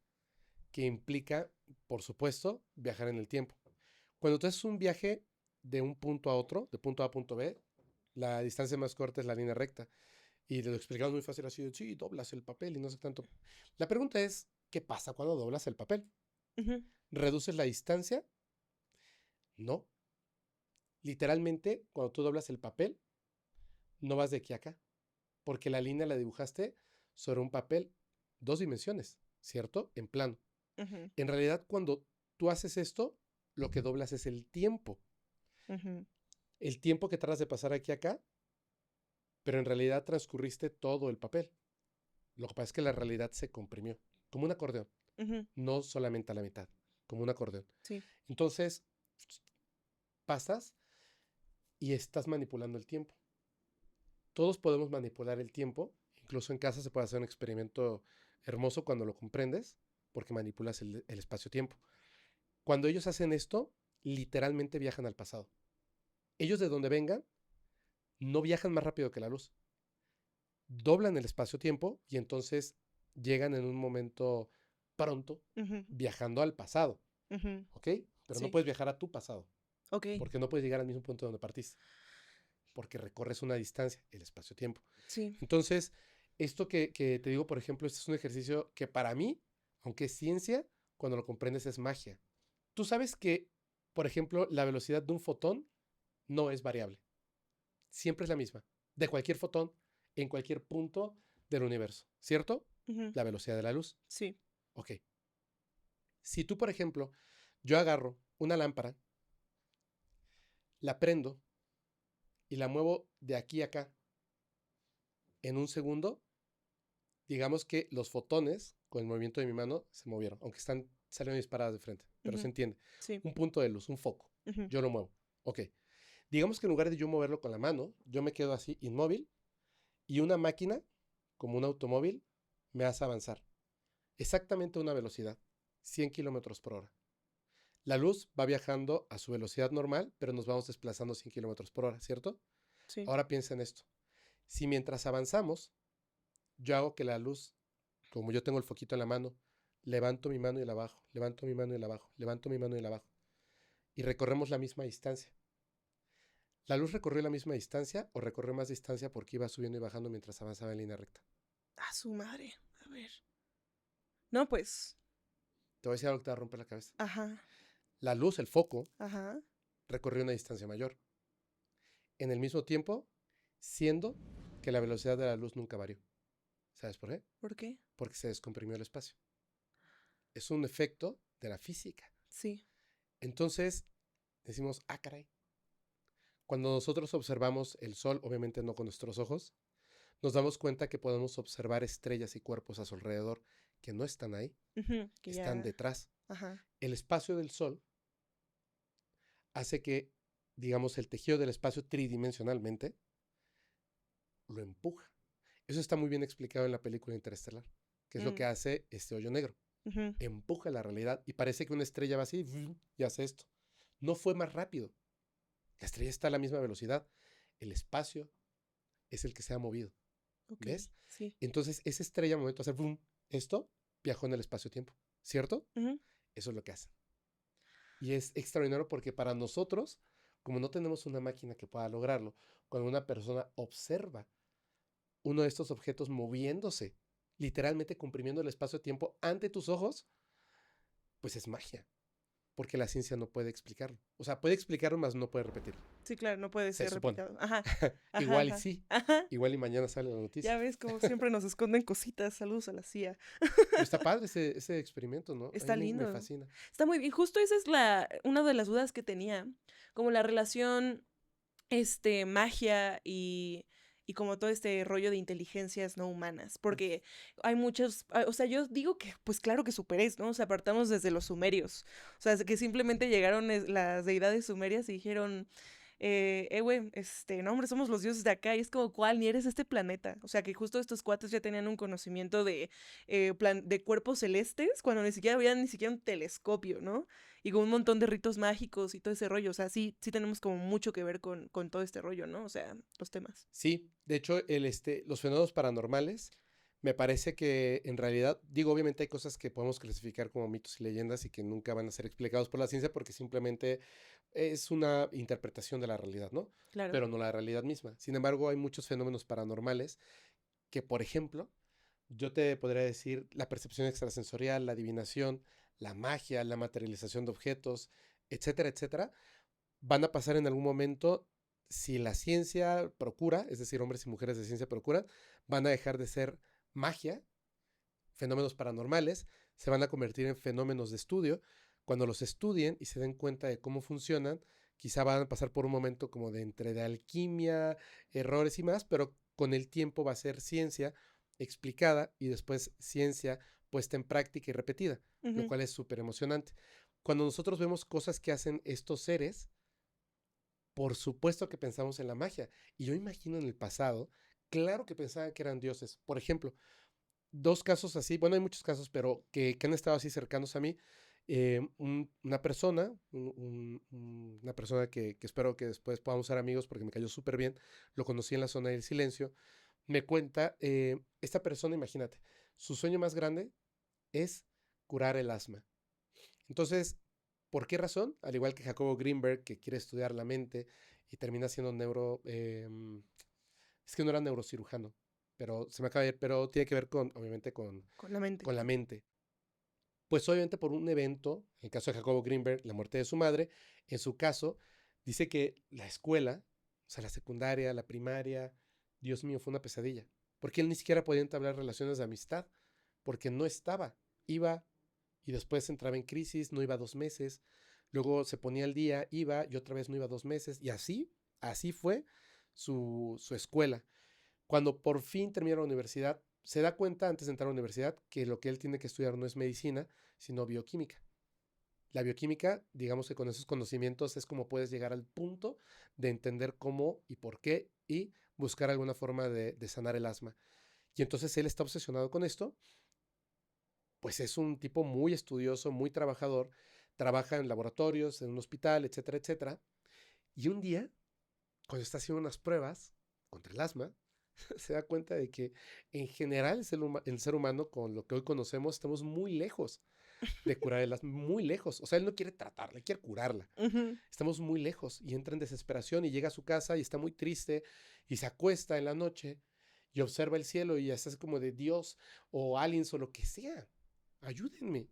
que implica, por supuesto, viajar en el tiempo. Cuando tú haces un viaje de un punto a otro, de punto A a punto B, la distancia más corta es la línea recta. Y te lo explicamos muy fácil así, sí, doblas el papel y no sé tanto. La pregunta es, ¿qué pasa cuando doblas el papel? Ujú. ¿Reduces la distancia? No. Literalmente, cuando tú doblas el papel, no vas de aquí a acá, porque la línea la dibujaste sobre un papel, 2 dimensiones, ¿cierto? En plano. Ujú. En realidad, cuando tú haces esto, lo que doblas es el tiempo. Ujú. El tiempo que tardas de pasar aquí a acá, pero en realidad transcurriste todo el papel. Lo que pasa es que la realidad se comprimió, como un acordeón, Ujú. no solamente a la mitad, como un acordeón. Sí. Entonces, pasas y estás manipulando el tiempo. Todos podemos manipular el tiempo, incluso en casa se puede hacer un experimento hermoso cuando lo comprendes, porque manipulas el espacio-tiempo. Cuando ellos hacen esto, literalmente viajan al pasado. Ellos de donde vengan, no viajan más rápido que la luz. Doblan el espacio-tiempo y entonces llegan en un momento pronto, Ujú. viajando al pasado, Ujú. ¿ok? Pero no Sí. puedes viajar a tu pasado, Ok. porque no puedes llegar al mismo punto donde partiste, porque recorres una distancia, el espacio-tiempo. Sí. Entonces, esto que te digo, por ejemplo, este es un ejercicio que para mí, aunque es ciencia, cuando lo comprendes es magia. Tú sabes que, por ejemplo, la velocidad de un fotón no es variable. Siempre es la misma. De cualquier fotón, en cualquier punto del universo. ¿Cierto? Ujú. La velocidad de la luz. Sí. Ok. Si tú, por ejemplo, yo agarro una lámpara, la prendo y la muevo de aquí a acá en un segundo, digamos que los fotones, con el movimiento de mi mano, se movieron, aunque están saliendo disparadas de frente, pero se Ujú. entiende. Sí. Un punto de luz, un foco, Ujú. yo lo muevo. Ok. Digamos que en lugar de yo moverlo con la mano, yo me quedo así inmóvil y una máquina, como un automóvil, me hace avanzar. Exactamente a una velocidad, 100 kilómetros por hora. La luz va viajando a su velocidad normal, pero nos vamos desplazando 100 kilómetros por hora, ¿cierto? Sí. Ahora piensa en esto. Si mientras avanzamos, yo hago que la luz, como yo tengo el foquito en la mano, levanto mi mano y la bajo, levanto mi mano y la bajo, levanto mi mano y la bajo, y recorremos la misma distancia. ¿La luz recorrió la misma distancia o recorrió más distancia porque iba subiendo y bajando mientras avanzaba en línea recta? A su madre. A ver. No, pues. Te voy a decir algo que te va a romper la cabeza. Ajá. La luz, el foco, Ajá. recorrió una distancia mayor. En el mismo tiempo, siendo que la velocidad de la luz nunca varió. ¿Sabes por qué? ¿Por qué? Porque se descomprimió el espacio. Es un efecto de la física. Sí. Entonces, decimos, ah, caray. Cuando nosotros observamos el sol, obviamente no con nuestros ojos, nos damos cuenta que podemos observar estrellas y cuerpos a su alrededor que no están ahí, Que están ya. detrás. Ajá. El espacio del sol hace que, digamos, el tejido del espacio tridimensionalmente lo empuja. Eso está muy bien explicado en la película Interestelar, que es lo que hace este hoyo negro. Empuja la realidad y parece que una estrella va así y hace esto. No fue más rápido. La estrella está a la misma velocidad. El espacio es el que se ha movido. Okay. ¿Ves? Sí. Entonces, esa estrella, al momento de hacer esto, viajó en el espacio-tiempo. ¿Cierto? Eso es lo que hacen. Y es extraordinario porque para nosotros, como no tenemos una máquina que pueda lograrlo, cuando una persona observa uno de estos objetos moviéndose, literalmente comprimiendo el espacio-tiempo ante tus ojos, pues es magia. Porque la ciencia no puede explicarlo. O sea, puede explicarlo, mas no puede repetirlo. Sí, claro, no puede Se ser supone. replicado. Ajá. Igual y sí. Ajá. Igual y mañana sale la noticia. Ya ves, como siempre nos esconden cositas. Saludos a la CIA. Pero está padre ese experimento, ¿no? Está a mí lindo. me fascina. Está muy bien. Justo esa es una de las dudas que tenía. Como la relación, magia y como todo este rollo de inteligencias no humanas, porque hay muchos, o sea, yo digo que, pues claro que superés, ¿no? O sea, partamos desde los sumerios, o sea, que simplemente llegaron las deidades sumerias y dijeron, güey, no, hombre, somos los dioses de acá, y es como, ¿cuál? Ni eres este planeta, o sea, que justo estos cuates ya tenían un conocimiento de cuerpos celestes, cuando ni siquiera había ni siquiera un telescopio, ¿no? Y con un montón de ritos mágicos y todo ese rollo. O sea, sí tenemos como mucho que ver con todo este rollo, ¿no? O sea, los temas. Sí, de hecho, los fenómenos paranormales, me parece que en realidad, digo, obviamente hay cosas que podemos clasificar como mitos y leyendas y que nunca van a ser explicados por la ciencia porque simplemente es una interpretación de la realidad, ¿no? Claro. Pero no la realidad misma. Sin embargo, hay muchos fenómenos paranormales que, por ejemplo, yo te podría decir la percepción extrasensorial, la adivinación, la magia, la materialización de objetos, etcétera, etcétera, van a pasar en algún momento si la ciencia procura, es decir, hombres y mujeres de ciencia procuran, van a dejar de ser magia, fenómenos paranormales, se van a convertir en fenómenos de estudio. Cuando los estudien y se den cuenta de cómo funcionan, quizá van a pasar por un momento como de entre de alquimia, errores y más, pero con el tiempo va a ser ciencia explicada y después ciencia puesta en práctica y repetida, lo cual es súper emocionante. Cuando nosotros vemos cosas que hacen estos seres, por supuesto que pensamos en la magia. Y yo imagino en el pasado, claro que pensaban que eran dioses. Por ejemplo, dos casos así, bueno, hay muchos casos, pero que han estado así cercanos a mí. Una persona, una persona que espero que después podamos ser amigos porque me cayó súper bien, lo conocí en la zona del silencio, me cuenta, esta persona, imagínate, su sueño más grande es curar el asma. Entonces, ¿por qué razón? Al igual que Jacobo Greenberg, que quiere estudiar la mente y termina siendo es que no era neurocirujano, pero se me acaba de ir, pero tiene que ver con, obviamente, con la mente. Con la mente. Pues obviamente por un evento, en el caso de Jacobo Greenberg, la muerte de su madre, en su caso, dice que la escuela, o sea, la secundaria, la primaria, Dios mío, fue una pesadilla, porque él ni siquiera podía entablar relaciones de amistad, porque no estaba, iba y después entraba en crisis, no iba 2 meses, luego se ponía al día, iba y otra vez no iba 2 meses, y así fue su escuela. Cuando por fin termina la universidad, se da cuenta antes de entrar a la universidad que lo que él tiene que estudiar no es medicina, sino bioquímica. La bioquímica, digamos que con esos conocimientos es como puedes llegar al punto de entender cómo y por qué y buscar alguna forma de sanar el asma. Y entonces él está obsesionado con esto, pues es un tipo muy estudioso, muy trabajador, trabaja en laboratorios, en un hospital, etcétera, etcétera. Y un día, cuando está haciendo unas pruebas contra el asma, se da cuenta de que en general el ser humano, con lo que hoy conocemos, estamos muy lejos de curar el asma, muy lejos. O sea, él no quiere tratarla, él quiere curarla. Estamos muy lejos y entra en desesperación y llega a su casa y está muy triste y se acuesta en la noche y observa el cielo y está como de Dios o aliens o lo que sea. Ayúdenme,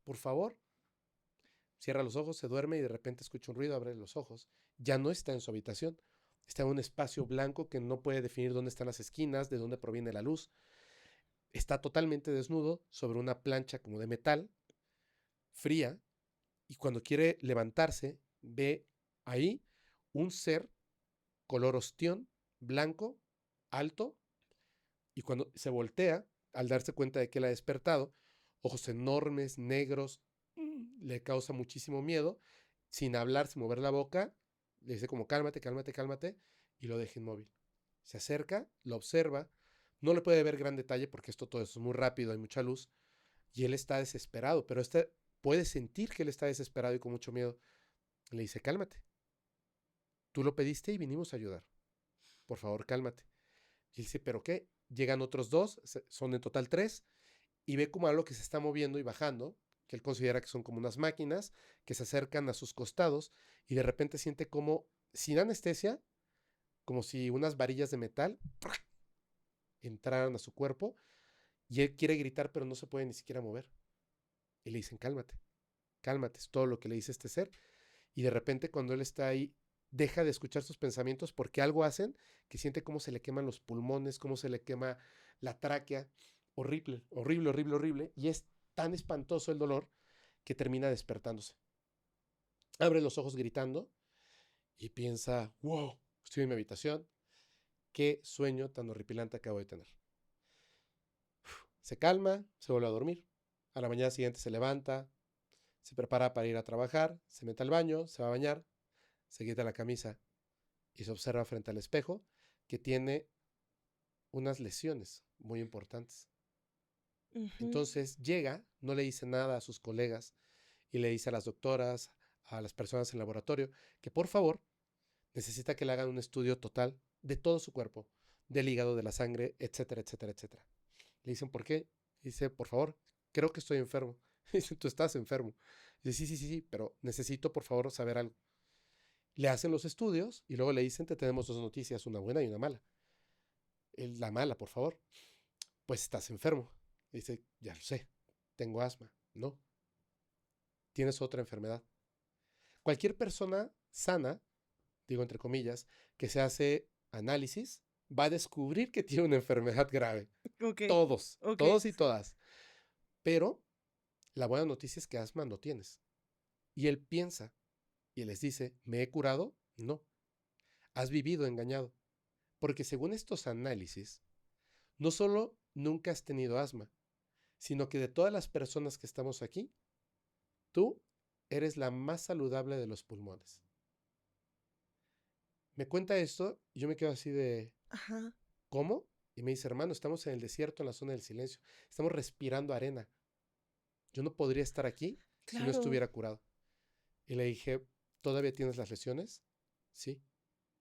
por favor. Cierra los ojos, se duerme y de repente escucha un ruido, abre los ojos. Ya no está en su habitación. Está en un espacio blanco que no puede definir dónde están las esquinas, de dónde proviene la luz. Está totalmente desnudo sobre una plancha como de metal, fría, y cuando quiere levantarse, ve ahí un ser color ostión, blanco, alto, y cuando se voltea, al darse cuenta de que él ha despertado, ojos enormes, negros, le causa muchísimo miedo, sin hablar, sin mover la boca, le dice como cálmate, cálmate, cálmate, y lo deja inmóvil. Se acerca, lo observa, no le puede ver gran detalle porque esto todo es muy rápido, hay mucha luz, y él está desesperado, pero este puede sentir que él está desesperado y con mucho miedo. Le dice, cálmate, tú lo pediste y vinimos a ayudar, por favor, cálmate. Y él dice, ¿pero qué? Llegan otros dos, son en total tres, y ve como algo que se está moviendo y bajando, que él considera que son como unas máquinas que se acercan a sus costados y de repente siente como, sin anestesia, como si unas varillas de metal entraran a su cuerpo y él quiere gritar pero no se puede ni siquiera mover. Y le dicen, cálmate, cálmate, es todo lo que le dice este ser. Y de repente cuando él está ahí, deja de escuchar sus pensamientos porque algo hacen que siente cómo se le queman los pulmones, cómo se le quema la tráquea. Horrible, horrible, horrible, horrible. Y es tan espantoso el dolor que termina despertándose. Abre los ojos gritando y piensa, wow, estoy en mi habitación. Qué sueño tan horripilante acabo de tener. Se calma, se vuelve a dormir. A la mañana siguiente se levanta, se prepara para ir a trabajar, se mete al baño, se va a bañar, se quita la camisa y se observa frente al espejo que tiene unas lesiones muy importantes. Entonces llega, no le dice nada a sus colegas y le dice a las doctoras, a las personas en el laboratorio, que por favor necesita que le hagan un estudio total de todo su cuerpo, del hígado, de la sangre, etcétera, etcétera, etcétera. Le dicen, ¿por qué? Dice, por favor, creo que estoy enfermo. Dice, tú estás enfermo. Dice, sí, sí, sí, sí, pero necesito por favor saber algo. Le hacen los estudios y luego le dicen, te tenemos dos noticias, una buena y una mala. La mala, por favor, pues estás enfermo. Dice, ya lo sé, tengo asma. No, tienes otra enfermedad. Cualquier persona sana, digo entre comillas, que se hace análisis, va a descubrir que tiene una enfermedad grave. Ok, Todos, ok. todos y todas. Pero la buena noticia es que asma no tienes. Y él piensa y les dice, ¿me he curado? No, has vivido engañado. Porque según estos análisis, no solo nunca has tenido asma, sino que de todas las personas que estamos aquí, tú eres la más saludable de los pulmones. Me cuenta esto y yo me quedo así de, Ajá, ¿cómo? Y me dice, hermano, estamos en el desierto, en la zona del silencio. Estamos respirando arena. Yo no podría estar aquí si no claro. estuviera curado. Y le dije, ¿todavía tienes las lesiones? Sí.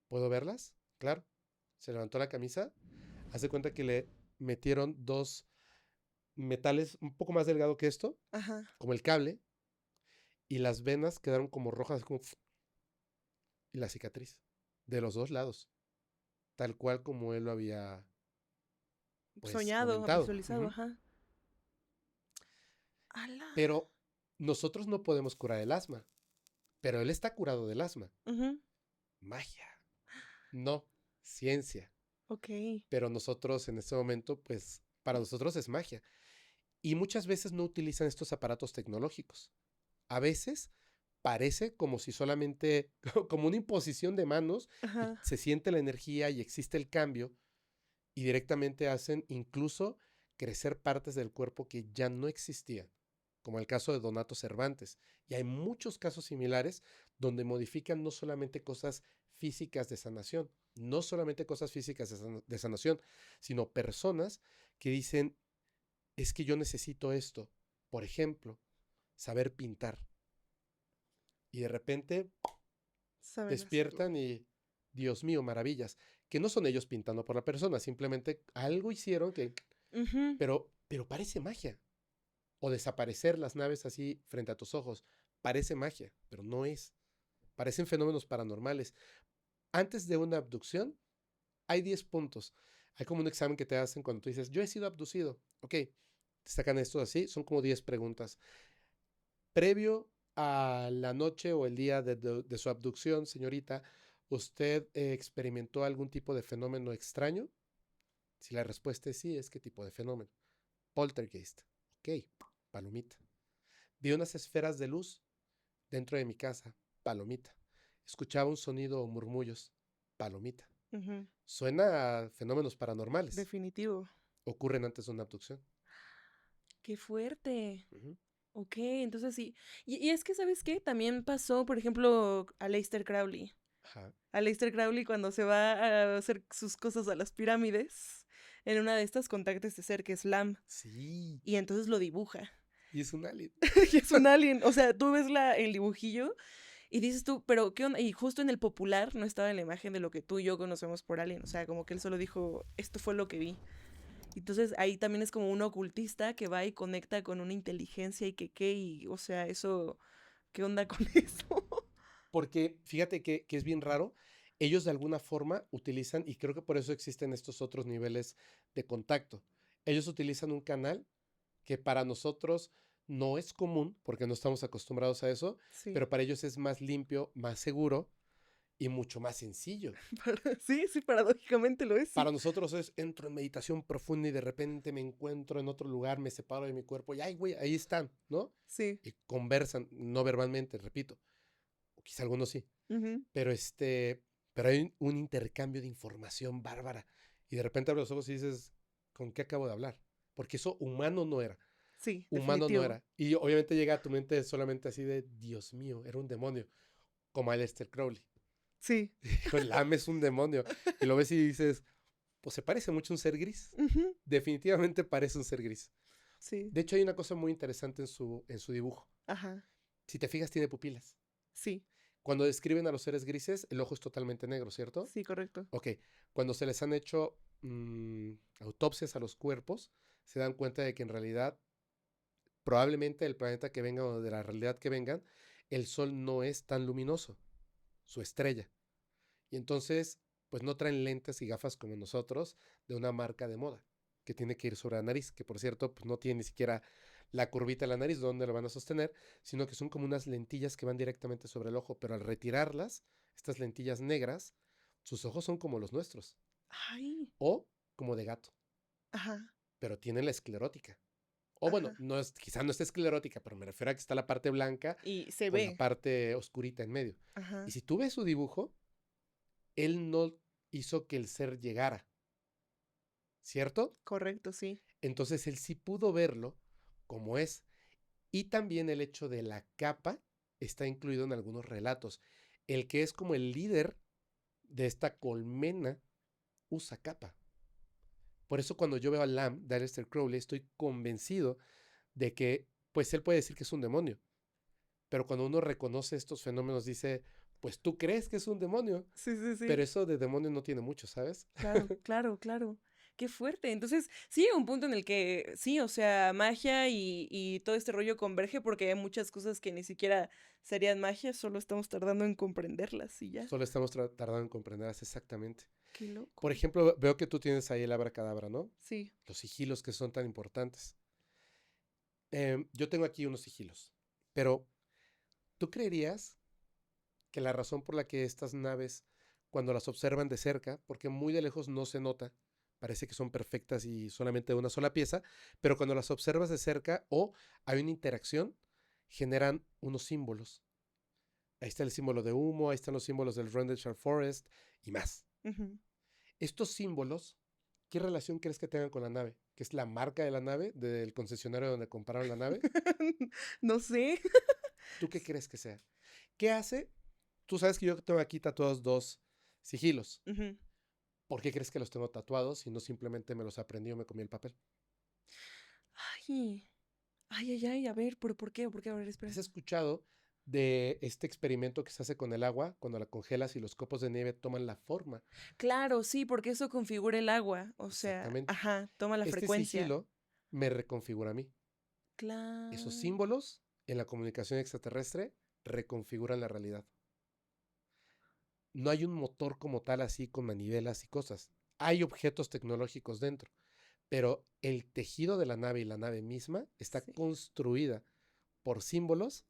¿Puedo verlas? Claro. Se levantó la camisa. Hace cuenta que le metieron dos metales un poco más delgado que esto, Ajá. como el cable, y las venas quedaron como rojas, como y la cicatriz de los dos lados, tal cual como él lo había pues Soñado, comentado. visualizado, ajá. ¡Hala! Pero nosotros no podemos curar el asma, pero él está curado del asma. Ujú, Magia, no ciencia. ok. Pero nosotros en este momento, pues para nosotros es magia. Y muchas veces no utilizan estos aparatos tecnológicos. A veces parece como si solamente, como una imposición de manos, y Ajá. se siente la energía y existe el cambio, y directamente hacen incluso crecer partes del cuerpo que ya no existían, como el caso de Donato Cervantes. Y hay muchos casos similares donde modifican no solamente cosas físicas de sanación, no solamente cosas físicas de sanación, sino personas que dicen, es que yo necesito esto. Por ejemplo, saber pintar. Y de repente Saben hacerlo. despiertan y, Dios mío, maravillas. Que no son ellos pintando por la persona, simplemente algo hicieron que, Ujú. pero parece magia. O desaparecer las naves así frente a tus ojos. Parece magia, pero no es. Parecen fenómenos paranormales. Antes de una abducción, hay 10 puntos. Hay como un examen que te hacen cuando tú dices, yo he sido abducido. Ok, te sacan esto así, son como 10 preguntas. Previo a la noche o el día de su abducción, señorita, ¿Usted experimentó algún tipo de fenómeno extraño? Si la respuesta es sí, es qué tipo de fenómeno. Poltergeist. Ok, palomita. Vi unas esferas de luz dentro de mi casa. Palomita. Escuchaba un sonido o murmullos. Palomita. Ujú. Suena a fenómenos paranormales. Definitivo. Ocurren antes de una abducción. Qué fuerte. Ujú. Ok, entonces sí. Y es que, ¿sabes qué? También pasó, por ejemplo, a Aleister Crowley. Ajá. Aleister Crowley cuando se va a hacer sus cosas a las pirámides, en una de estas contacta a este ser que es Lam, Sí. y entonces lo dibuja. Y es un alien. Y es un alien. O sea, tú ves el dibujillo y dices tú, pero ¿qué onda? Y justo en el popular no estaba en la imagen de lo que tú y yo conocemos por alien. O sea, como que él solo dijo, esto fue lo que vi. Entonces ahí también es como un ocultista que va y conecta con una inteligencia y y, o sea, eso, ¿qué onda con eso? Porque fíjate que es bien raro. Ellos de alguna forma utilizan, y creo que por eso existen estos otros niveles de contacto. Ellos utilizan un canal que para nosotros no es común, porque no estamos acostumbrados a eso, Sí, pero para ellos es más limpio, más seguro y mucho más sencillo. sí, sí, paradójicamente lo es, Para sí. nosotros es, entro en meditación profunda y de repente me encuentro en otro lugar, me separo de mi cuerpo y, ay, güey, ahí están, ¿no? Sí. Y conversan, no verbalmente, repito, o quizá algunos sí, Ujú. pero pero hay un intercambio de información bárbara y de repente abres los ojos y dices, ¿con qué acabo de hablar? Porque eso humano no era, Sí, humano no definitivo. era. Y obviamente llega a tu mente solamente así de, Dios mío, era un demonio, como Aleister Crowley. Sí. Dijo, el Lam es un demonio. Y lo ves y dices, pues se parece mucho a un ser gris. Ujú. Definitivamente parece un ser gris. Sí. De hecho, hay una cosa muy interesante en su dibujo. Ajá. Si te fijas, tiene pupilas. Sí. Cuando describen a los seres grises, el ojo es totalmente negro, ¿cierto? Sí, correcto. Ok, cuando se les han hecho autopsias a los cuerpos, se dan cuenta de que en realidad, probablemente el planeta que venga o de la realidad que vengan, el Sol no es tan luminoso, su estrella. Y entonces, pues no traen lentes y gafas como nosotros de una marca de moda, que tiene que ir sobre la nariz, que por cierto, pues no tiene ni siquiera la curvita de la nariz donde lo van a sostener, sino que son como unas lentillas que van directamente sobre el ojo, pero al retirarlas, estas lentillas negras, sus ojos son como los nuestros, Ay. o como de gato, Ajá. pero tienen la esclerótica. O bueno, Ajá. no es, quizá no está esclerótica, pero me refiero a que está la parte blanca Y se con la ve. parte oscurita en medio. Y Ajá. si tú ves su dibujo, él no hizo que el ser llegara, ¿cierto? Correcto, sí. Entonces él sí pudo verlo como es. Y también el hecho de la capa está incluido en algunos relatos. El que es como el líder de esta colmena usa capa. Por eso cuando yo veo a Lamb de Aleister Crowley estoy convencido de que pues él puede decir que es un demonio. Pero cuando uno reconoce estos fenómenos dice, pues tú crees que es un demonio. Sí, sí, Pero sí. eso de demonio no tiene mucho, ¿sabes? Claro, claro, claro. Qué fuerte. Entonces, sí llega un punto en el que sí, o sea, magia y todo este rollo converge porque hay muchas cosas que ni siquiera serían magia, solo estamos tardando en comprenderlas y ya. Solo estamos tardando en comprenderlas exactamente. Qué loco. Por ejemplo, veo que tú tienes ahí el abracadabra, ¿no? Sí. Los sigilos que son tan importantes. Yo tengo aquí unos sigilos, pero ¿tú creerías que la razón por la que estas naves, cuando las observan de cerca, porque muy de lejos no se nota, parece que son perfectas y solamente de una sola pieza, pero cuando las observas de cerca o hay una interacción, generan unos símbolos? Ahí está el símbolo de humo, ahí están los símbolos del Rendlesham Forest y más. Ujú. Estos símbolos, ¿qué relación crees que tengan con la nave? ¿Que es la marca de la nave, del concesionario donde compraron la nave? No sé. ¿Tú qué crees que sea? ¿Qué hace? Tú sabes que yo tengo aquí tatuados dos sigilos. Ujú. ¿Por qué crees que los tengo tatuados y no simplemente me los aprendí o me comí el papel? Ay, ay, ay, ay, a ver, ¿pero por qué? ¿Por qué? A ver, ¿Has espera. escuchado de este experimento que se hace con el agua cuando la congelas y los copos de nieve toman la forma? Claro, sí, porque eso configura el agua, o sea, Exactamente. ajá, toma la Este frecuencia. sigilo me reconfigura a mí. Esos Claro. símbolos en la comunicación extraterrestre reconfiguran la realidad. No hay un motor como tal así con manivelas y cosas. Hay objetos tecnológicos dentro, pero el tejido de la nave y la nave misma está Sí. construida por símbolos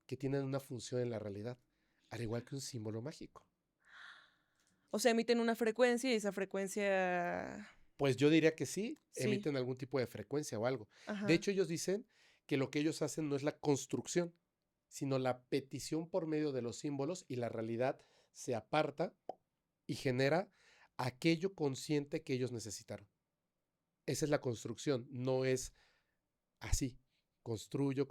que tienen una función en la realidad, al igual que un símbolo mágico. O sea, emiten una frecuencia y esa frecuencia... Pues yo diría que sí, Sí, emiten algún tipo de frecuencia o algo. De ajá. hecho, ellos dicen que lo que ellos hacen no es la construcción, sino la petición por medio de los símbolos y la realidad se aparta y genera aquello consciente que ellos necesitaron. Esa es la construcción, no es así. Construyo,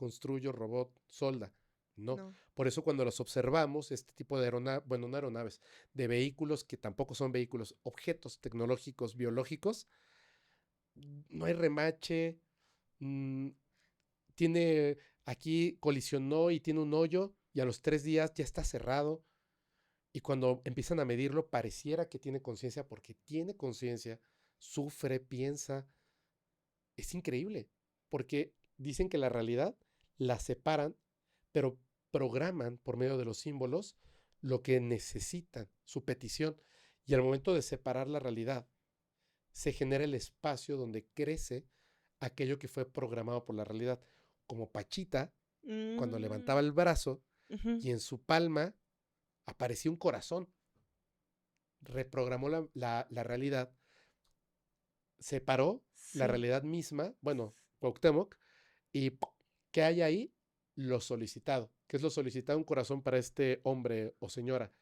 robot, solda. No. No. Por eso cuando los observamos, este tipo de aeronaves, bueno, no aeronaves, de vehículos que tampoco son vehículos, objetos tecnológicos, biológicos, no hay remache, mm, tiene aquí colisionó y tiene un hoyo y a los 3 días ya está cerrado y cuando empiezan a medirlo pareciera que tiene conciencia porque tiene conciencia, sufre, piensa, es increíble porque dicen que la realidad la separan, pero programan por medio de los símbolos lo que necesitan, su petición y al momento de separar la realidad se genera el espacio donde crece aquello que fue programado por la realidad. Como Pachita, cuando Mm, levantaba el brazo ujú. y en su palma aparecía un corazón, reprogramó la realidad, separó la Sí, realidad misma, bueno, Cuauhtémoc, y ¿qué hay ahí? Lo solicitado. ¿Qué es lo solicitado? Un corazón para este hombre o señora.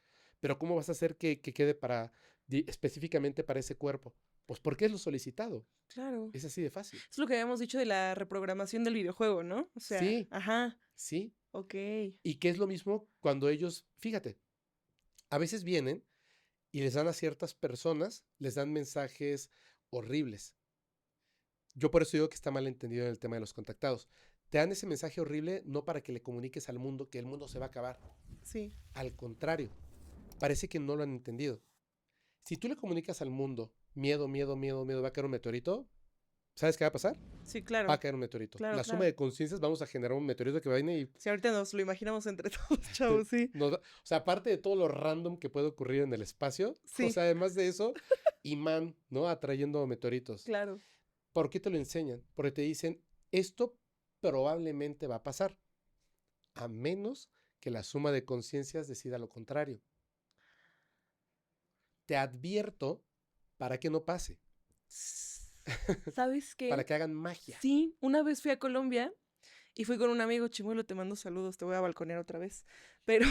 Pero ¿cómo vas a hacer que quede para específicamente para ese cuerpo? Pues porque es lo solicitado. claro. Es así de fácil. Es lo que habíamos dicho de la reprogramación del videojuego, ¿no? O sea, Sí, ajá, sí. ok. Y que es lo mismo cuando ellos, fíjate, a veces vienen y les dan a ciertas personas, les dan mensajes horribles. Yo por eso digo que está mal entendido en el tema de los contactados. Te dan ese mensaje horrible no para que le comuniques al mundo que el mundo se va a acabar. Sí, Al contrario, parece que no lo han entendido. Si tú le comunicas al mundo miedo, va a caer un meteorito, ¿sabes qué va a pasar? sí, Va a claro, caer un meteorito. claro, La suma claro. de conciencias vamos a generar un meteorito que va a venir y Sí, ahorita nos lo imaginamos entre todos, chavos, sí. o sea, aparte de todo lo random que puede ocurrir en el espacio, o Sí, sea, además de eso, imán, ¿no? Atrayendo meteoritos. claro. ¿Por qué te lo enseñan? Porque te dicen, esto probablemente va a pasar, a menos que la suma de conciencias decida lo contrario. Te advierto para que no pase, ¿Sabes para qué? que hagan magia. Sí, una vez fui a Colombia y fui con un amigo, Chimuelo, te mando saludos, te voy a balconear otra vez. Pero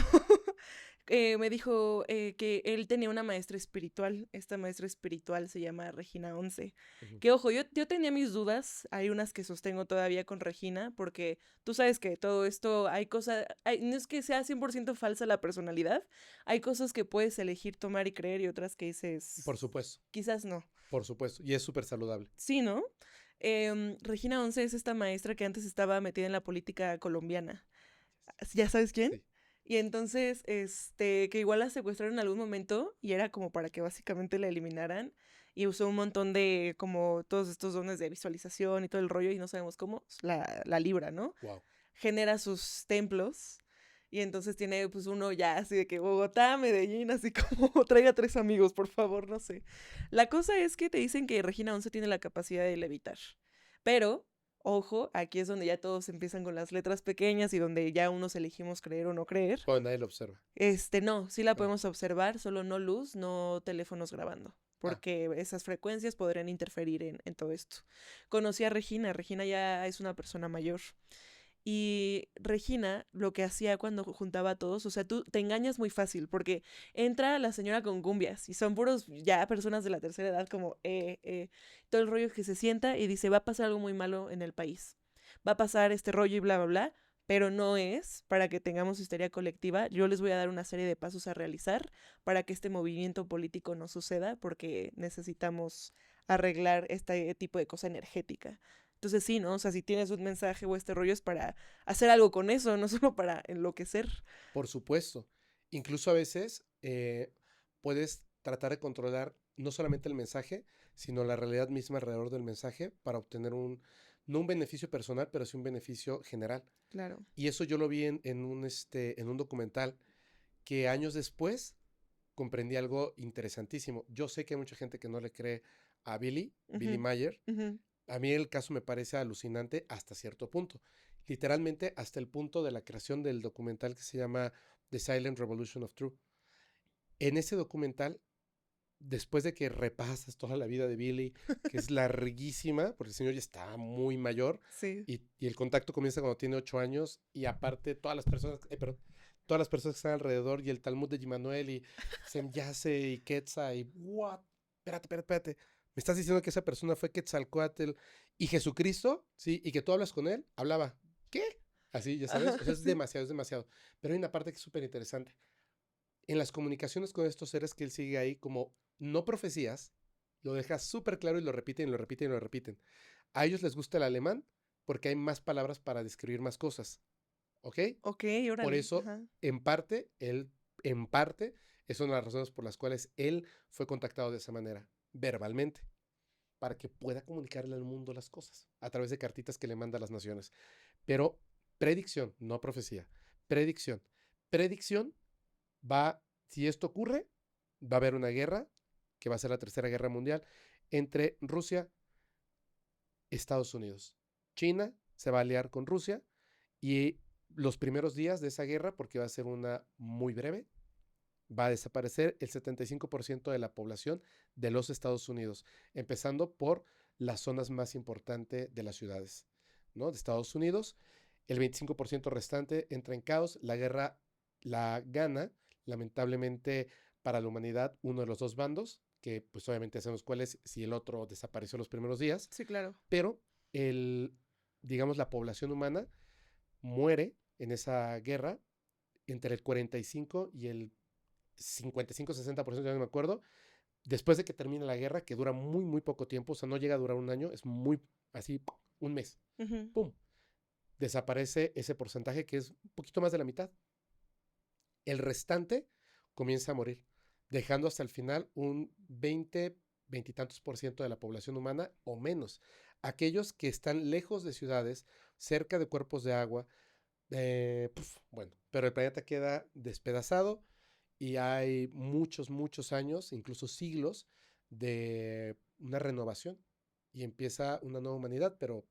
me dijo que él tenía una maestra espiritual. Esta maestra espiritual se llama Regina Once. Ujú. Que ojo, yo tenía mis dudas. Hay unas que sostengo todavía con Regina, porque tú sabes que todo esto hay cosas. No es que sea 100% falsa la personalidad. Hay cosas que puedes elegir tomar y creer y otras que Por dices, supuesto, quizás no. por supuesto. Y es súper saludable. Sí, ¿no? Regina Once es esta maestra que antes estaba metida en la política colombiana. ¿Ya sabes quién? Sí. Y entonces, que igual la secuestraron en algún momento y era como para que básicamente la eliminaran. Y usó un montón de, como todos estos dones de visualización y todo el rollo y no sabemos cómo, la libra, ¿no? Wow. Genera sus templos y entonces tiene pues uno ya así de que Bogotá, Medellín, así como traiga 3 amigos, por favor, no sé. La cosa es que te dicen que Regina Once tiene la capacidad de levitar, pero ojo, aquí es donde ya todos empiezan con las letras pequeñas y donde ya unos elegimos creer o no creer. Bueno, nadie lo observa. No, sí la Ah, podemos observar, solo no luz, no teléfonos grabando, ah, porque esas frecuencias podrían interferir en todo esto. Conocí a Regina, Regina ya es una persona mayor. Y Regina lo que hacía cuando juntaba a todos, o sea, tú te engañas muy fácil, porque entra la señora con cumbias y son puros ya personas de la tercera edad como, todo el rollo que se sienta y dice, va a pasar algo muy malo en el país, va a pasar este rollo y bla, bla, bla, pero no es para que tengamos histeria colectiva. Yo les voy a dar una serie de pasos a realizar para que este movimiento político no suceda, porque necesitamos arreglar este tipo de cosa energética. Entonces sí, ¿no? O sea, si tienes un mensaje o este rollo es para hacer algo con eso, no solo para enloquecer. por supuesto. Incluso a veces puedes tratar de controlar no solamente el mensaje, sino la realidad misma alrededor del mensaje para obtener no un beneficio personal, pero sí un beneficio general. Claro. Y eso yo lo vi en un documental que años después comprendí algo interesantísimo. Yo sé que hay mucha gente que no le cree a Billy Ujú, Mayer. ujú. A mí el caso me parece alucinante hasta cierto punto. Literalmente hasta el punto de la creación del documental que se llama The Silent Revolution of Truth. En ese documental después de que repasas toda la vida de Billy, que es larguísima, porque el señor ya está muy mayor, Sí. y el contacto comienza cuando tiene 8 años, y aparte perdón, todas las personas que están alrededor, y el Talmud de Gimanuel, y Semyase, y Quetzal, y what, espérate, me estás diciendo que esa persona fue Quetzalcóatl, y Jesucristo, ¿sí? Y que tú hablas con él, hablaba, ¿qué? Así, ya sabes, o sea, Sí. es demasiado, pero hay una parte que es súper interesante. En las comunicaciones con estos seres que él sigue ahí como no profecías, lo deja súper claro y lo repiten y lo repiten y lo repiten. A ellos les gusta el alemán porque hay más palabras para describir más cosas, ¿ok? Ok, Por órale. eso, Ajá. en parte, es una de las razones por las cuales él fue contactado de esa manera, verbalmente, para que pueda comunicarle al mundo las cosas a través de cartitas que le manda a las naciones. Pero predicción, no profecía, predicción. Predicción si esto ocurre, va a haber una guerra, que va a ser la Tercera Guerra Mundial, entre Rusia y Estados Unidos. China se va a aliar con Rusia y los primeros días de esa guerra, porque va a ser una muy breve, va a desaparecer el 75% de la población de los Estados Unidos, empezando por las zonas más importantes de las ciudades, ¿no? De Estados Unidos. El 25% restante entra en caos. La guerra la gana, lamentablemente para la humanidad, uno de los dos bandos, que pues obviamente sabemos cuál es si el otro desapareció los primeros días, Sí, claro. pero el, digamos, la población humana muere en esa guerra entre el 45 y el 55-60%, ya no me acuerdo, después de que termina la guerra, que dura muy, muy poco tiempo, o sea, no llega a durar un año, es muy así, un mes, Ujú. ¡pum! Desaparece ese porcentaje que es un poquito más de la mitad. El restante comienza a morir, dejando hasta el final un 20 y tantos por ciento de la población humana o menos. Aquellos que están lejos de ciudades, cerca de cuerpos de agua, bueno, pero el planeta queda despedazado y hay muchos, muchos años, incluso siglos, de una renovación y empieza una nueva humanidad, pero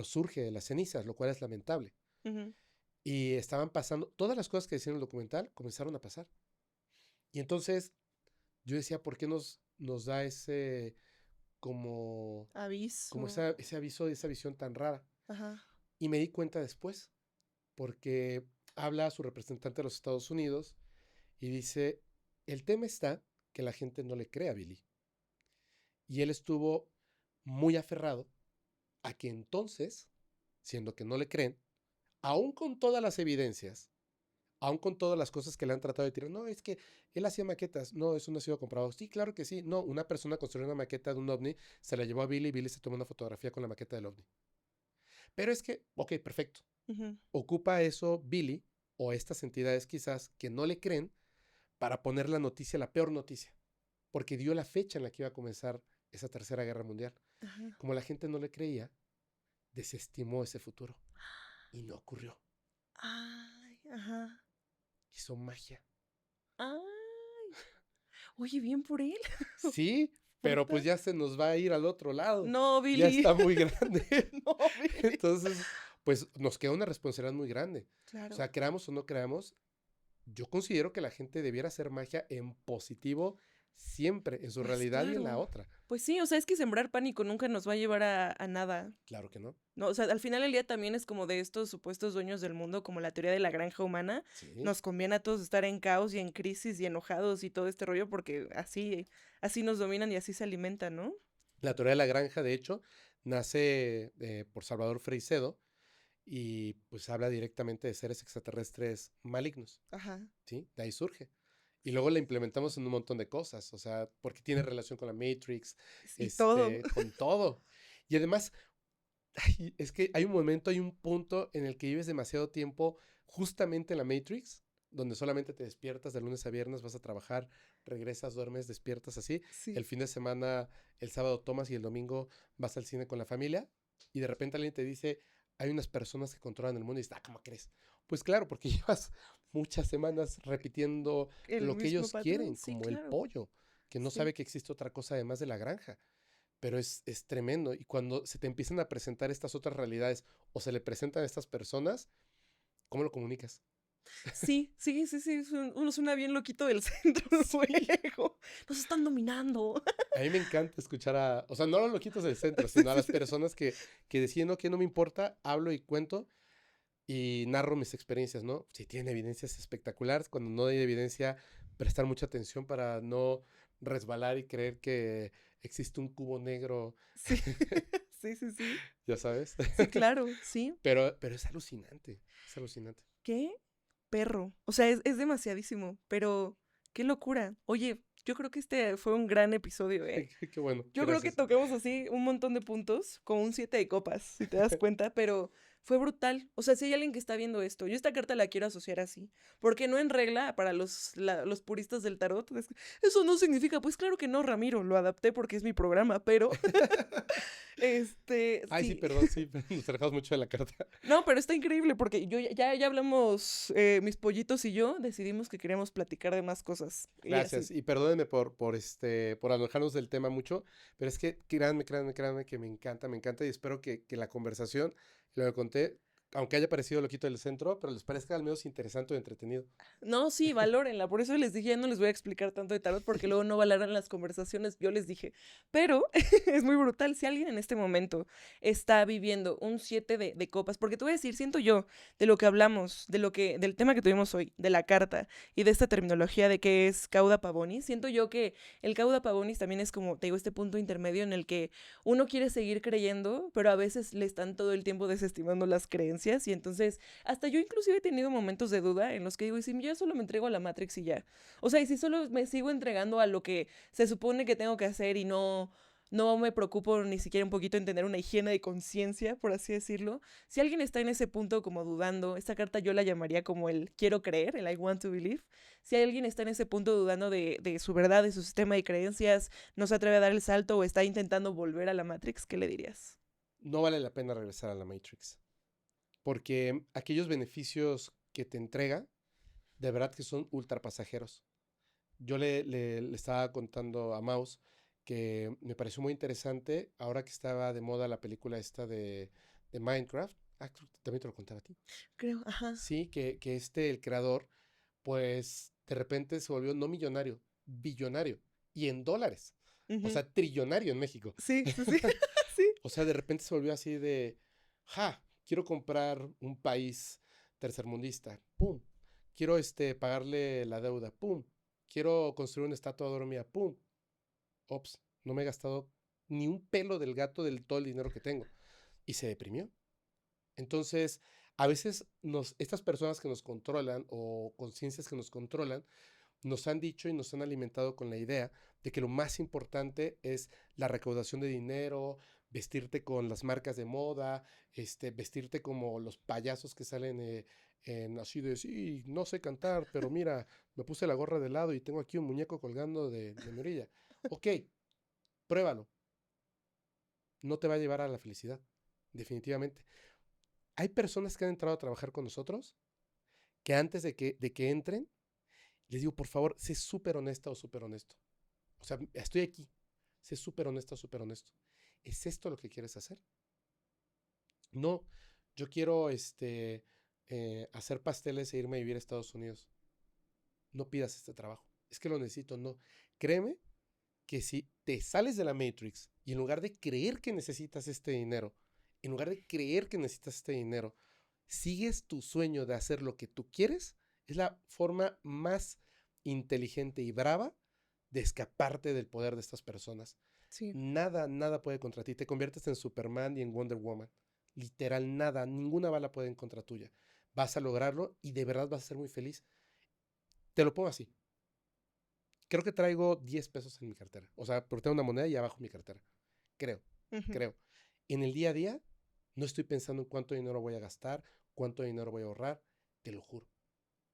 surge de las cenizas, lo cual es lamentable. Ujú. Y estaban pasando, todas las cosas que decían en el documental comenzaron a pasar. Y entonces yo decía, ¿por qué nos da ese, como Aviso. ese aviso, esa visión tan rara? Ajá. Y me di cuenta después, porque habla a su representante de los Estados Unidos y dice, el tema está que la gente no le cree a Billy. Y él estuvo muy aferrado a que entonces, siendo que no le creen, aún con todas las evidencias, aún con todas las cosas que le han tratado de tirar, no, es que él hacía maquetas, no, eso no ha sido comprobado. Sí, claro que sí, no, una persona construyó una maqueta de un ovni, se la llevó a Billy y Billy se tomó una fotografía con la maqueta del ovni. Pero es que, ok, perfecto, Ujú. ocupa eso Billy o estas entidades quizás que no le creen para poner la noticia, la peor noticia, porque dio la fecha en la que iba a comenzar esa tercera guerra mundial. Ajá. Como la gente no le creía, desestimó ese futuro y no ocurrió. Ay, ajá. Hizo magia. Ay. Oye, bien por él. Sí, pero pues Brutal. ya se nos va a ir al otro lado. No, Ya Billy. está muy grande. No, Billy. Entonces, pues nos queda una responsabilidad muy grande. O Claro. sea, creamos o no creamos, yo considero que la gente debiera hacer magia en positivo siempre, en su Pues realidad y en la claro. otra. Pues sí, o sea, es que sembrar pánico nunca nos va a llevar a nada. Claro que no. No, o sea, al final del día también es como de estos supuestos dueños del mundo, como la teoría de la granja humana. Sí. Nos conviene a todos estar en caos y en crisis y enojados y todo este rollo porque así nos dominan y así se alimentan, ¿no? La teoría de la granja, de hecho, nace por Salvador Freixedo y pues habla directamente de seres extraterrestres malignos. Ajá. ¿Sí? De ahí surge. Y luego la implementamos en un montón de cosas, o sea, porque tiene relación con la Matrix, Y todo. con todo. Y además, ay, es que hay un momento, hay un punto en el que vives demasiado tiempo justamente en la Matrix, donde solamente te despiertas de lunes a viernes, vas a trabajar, regresas, duermes, despiertas así. Sí. El fin de semana, el sábado tomas y el domingo vas al cine con la familia. Y de repente alguien te dice, hay unas personas que controlan el mundo y dices, ¿cómo crees? Pues claro, porque llevas muchas semanas repitiendo El lo que mismo ellos patrón, quieren, sí, como el claro. pollo, que no Sí. sabe que existe otra cosa además de la granja. Pero es tremendo. Y cuando se te empiezan a presentar estas otras realidades o se le presentan a estas personas, ¿cómo lo comunicas? Sí, sí, sí, sí, uno suena bien loquito del centro luego. Nos están dominando. A mí me encanta escuchar o sea, no a los loquitos del centro, Sí, sino a sí, las sí. personas que deciden, no, que no me importa, hablo y cuento y narro mis experiencias, ¿no? Si tienen evidencias espectaculares, cuando no hay evidencia, prestar mucha atención para no resbalar y creer que existe un cubo negro, Sí, sí, sí, sí. ya sabes. Sí, claro, sí. Pero es alucinante, es alucinante. ¿Qué perro? O sea, es demasiadísimo, pero qué locura. Oye, yo creo que este fue un gran episodio, ¿eh? Qué bueno, Yo creo que gracias. toquemos así un montón de puntos, como un 7 de copas, si te das cuenta, pero fue brutal. O sea, si hay alguien que está viendo esto, yo esta carta la quiero asociar así, porque no en regla para los puristas del tarot. Eso no significa, pues claro que no, Ramiro, lo adapté porque es mi programa, pero Ay, sí, sí. perdón, sí, nos alejamos mucho de la carta. No, pero está increíble porque ya hablamos, mis pollitos y yo decidimos que queríamos platicar de más cosas. Y así. Gracias. Y perdónenme por alejarnos del tema mucho, pero es que créanme que me encanta y espero que la conversación, lo que conté, aunque haya parecido loquito del centro, pero les parezca al menos interesante o entretenido. No, sí, valórenla. Por eso les dije, ya no les voy a explicar tanto de tarot porque luego no valoran las conversaciones. Yo les dije, pero es muy brutal. Si alguien en este momento está viviendo un 7 de copas, porque te voy a decir, siento yo, de lo que hablamos, del tema que tuvimos hoy, de la carta y de esta terminología de que es cauda pavonis, siento yo que el cauda pavonis también es como, te digo, este punto intermedio en el que uno quiere seguir creyendo, pero a veces le están todo el tiempo desestimando las creencias y entonces hasta yo inclusive he tenido momentos de duda en los que digo, y si yo solo me entrego a la Matrix y ya. O sea, y si solo me sigo entregando a lo que se supone que tengo que hacer y no me preocupo ni siquiera un poquito en tener una higiene de conciencia, por así decirlo. Si alguien está en ese punto como dudando, esta carta yo la llamaría como el quiero creer, el I want to believe. Si alguien está en ese punto dudando de su verdad, de su sistema de creencias, no se atreve a dar el salto o está intentando volver a la Matrix, ¿qué le dirías? No vale la pena regresar a la Matrix, porque aquellos beneficios que te entrega, de verdad que son ultra pasajeros. Yo le estaba contando a Maus que me pareció muy interesante ahora que estaba de moda la película esta de Minecraft. Ah, creo que también te lo contaba a ti. Creo, ajá. Sí, que el creador, pues de repente se volvió no millonario, billonario. Y en dólares. O Ujú. sea, trillonario en México. Sí, sí, sí. Sí. O sea, de repente se volvió así de, quiero comprar un país tercermundista. ¡Pum! Quiero pagarle la deuda. ¡Pum! Quiero construir una estatua de oro mía. ¡Pum! Ops, no me he gastado ni un pelo del gato del todo el dinero que tengo. Y se deprimió. Entonces, a veces estas personas que nos controlan o conciencias que nos controlan, nos han dicho y nos han alimentado con la idea de que lo más importante es la recaudación de dinero, vestirte con las marcas de moda, vestirte como los payasos que salen en así de, sí, no sé cantar, pero mira, me puse la gorra de lado y tengo aquí un muñeco colgando de mi orilla. Ok, pruébalo. No te va a llevar a la felicidad, definitivamente. Hay personas que han entrado a trabajar con nosotros que antes de que entren, les digo, por favor, sé súper honesta o súper honesto. O sea, estoy aquí. Sé súper honesta o súper honesto. ¿Es esto lo que quieres hacer? No, yo quiero hacer pasteles e irme a vivir a Estados Unidos. No pidas este trabajo. Es que lo necesito, no. Créeme que si te sales de la Matrix y en lugar de creer que necesitas este dinero, en lugar de creer que necesitas este dinero, sigues tu sueño de hacer lo que tú quieres, es la forma más inteligente y brava de escaparte del poder de estas personas. Sí. Nada puede contra ti. Te conviertes en Superman y en Wonder Woman. Literal, nada, ninguna bala puede en contra tuya. Vas a lograrlo y de verdad vas a ser muy feliz. Te lo pongo así. Creo que traigo 10 pesos en mi cartera. O sea, porque tengo una moneda y abajo mi cartera. Creo, Ujú. creo. En el día a día, no estoy pensando en cuánto dinero voy a gastar, cuánto dinero voy a ahorrar. Te lo juro.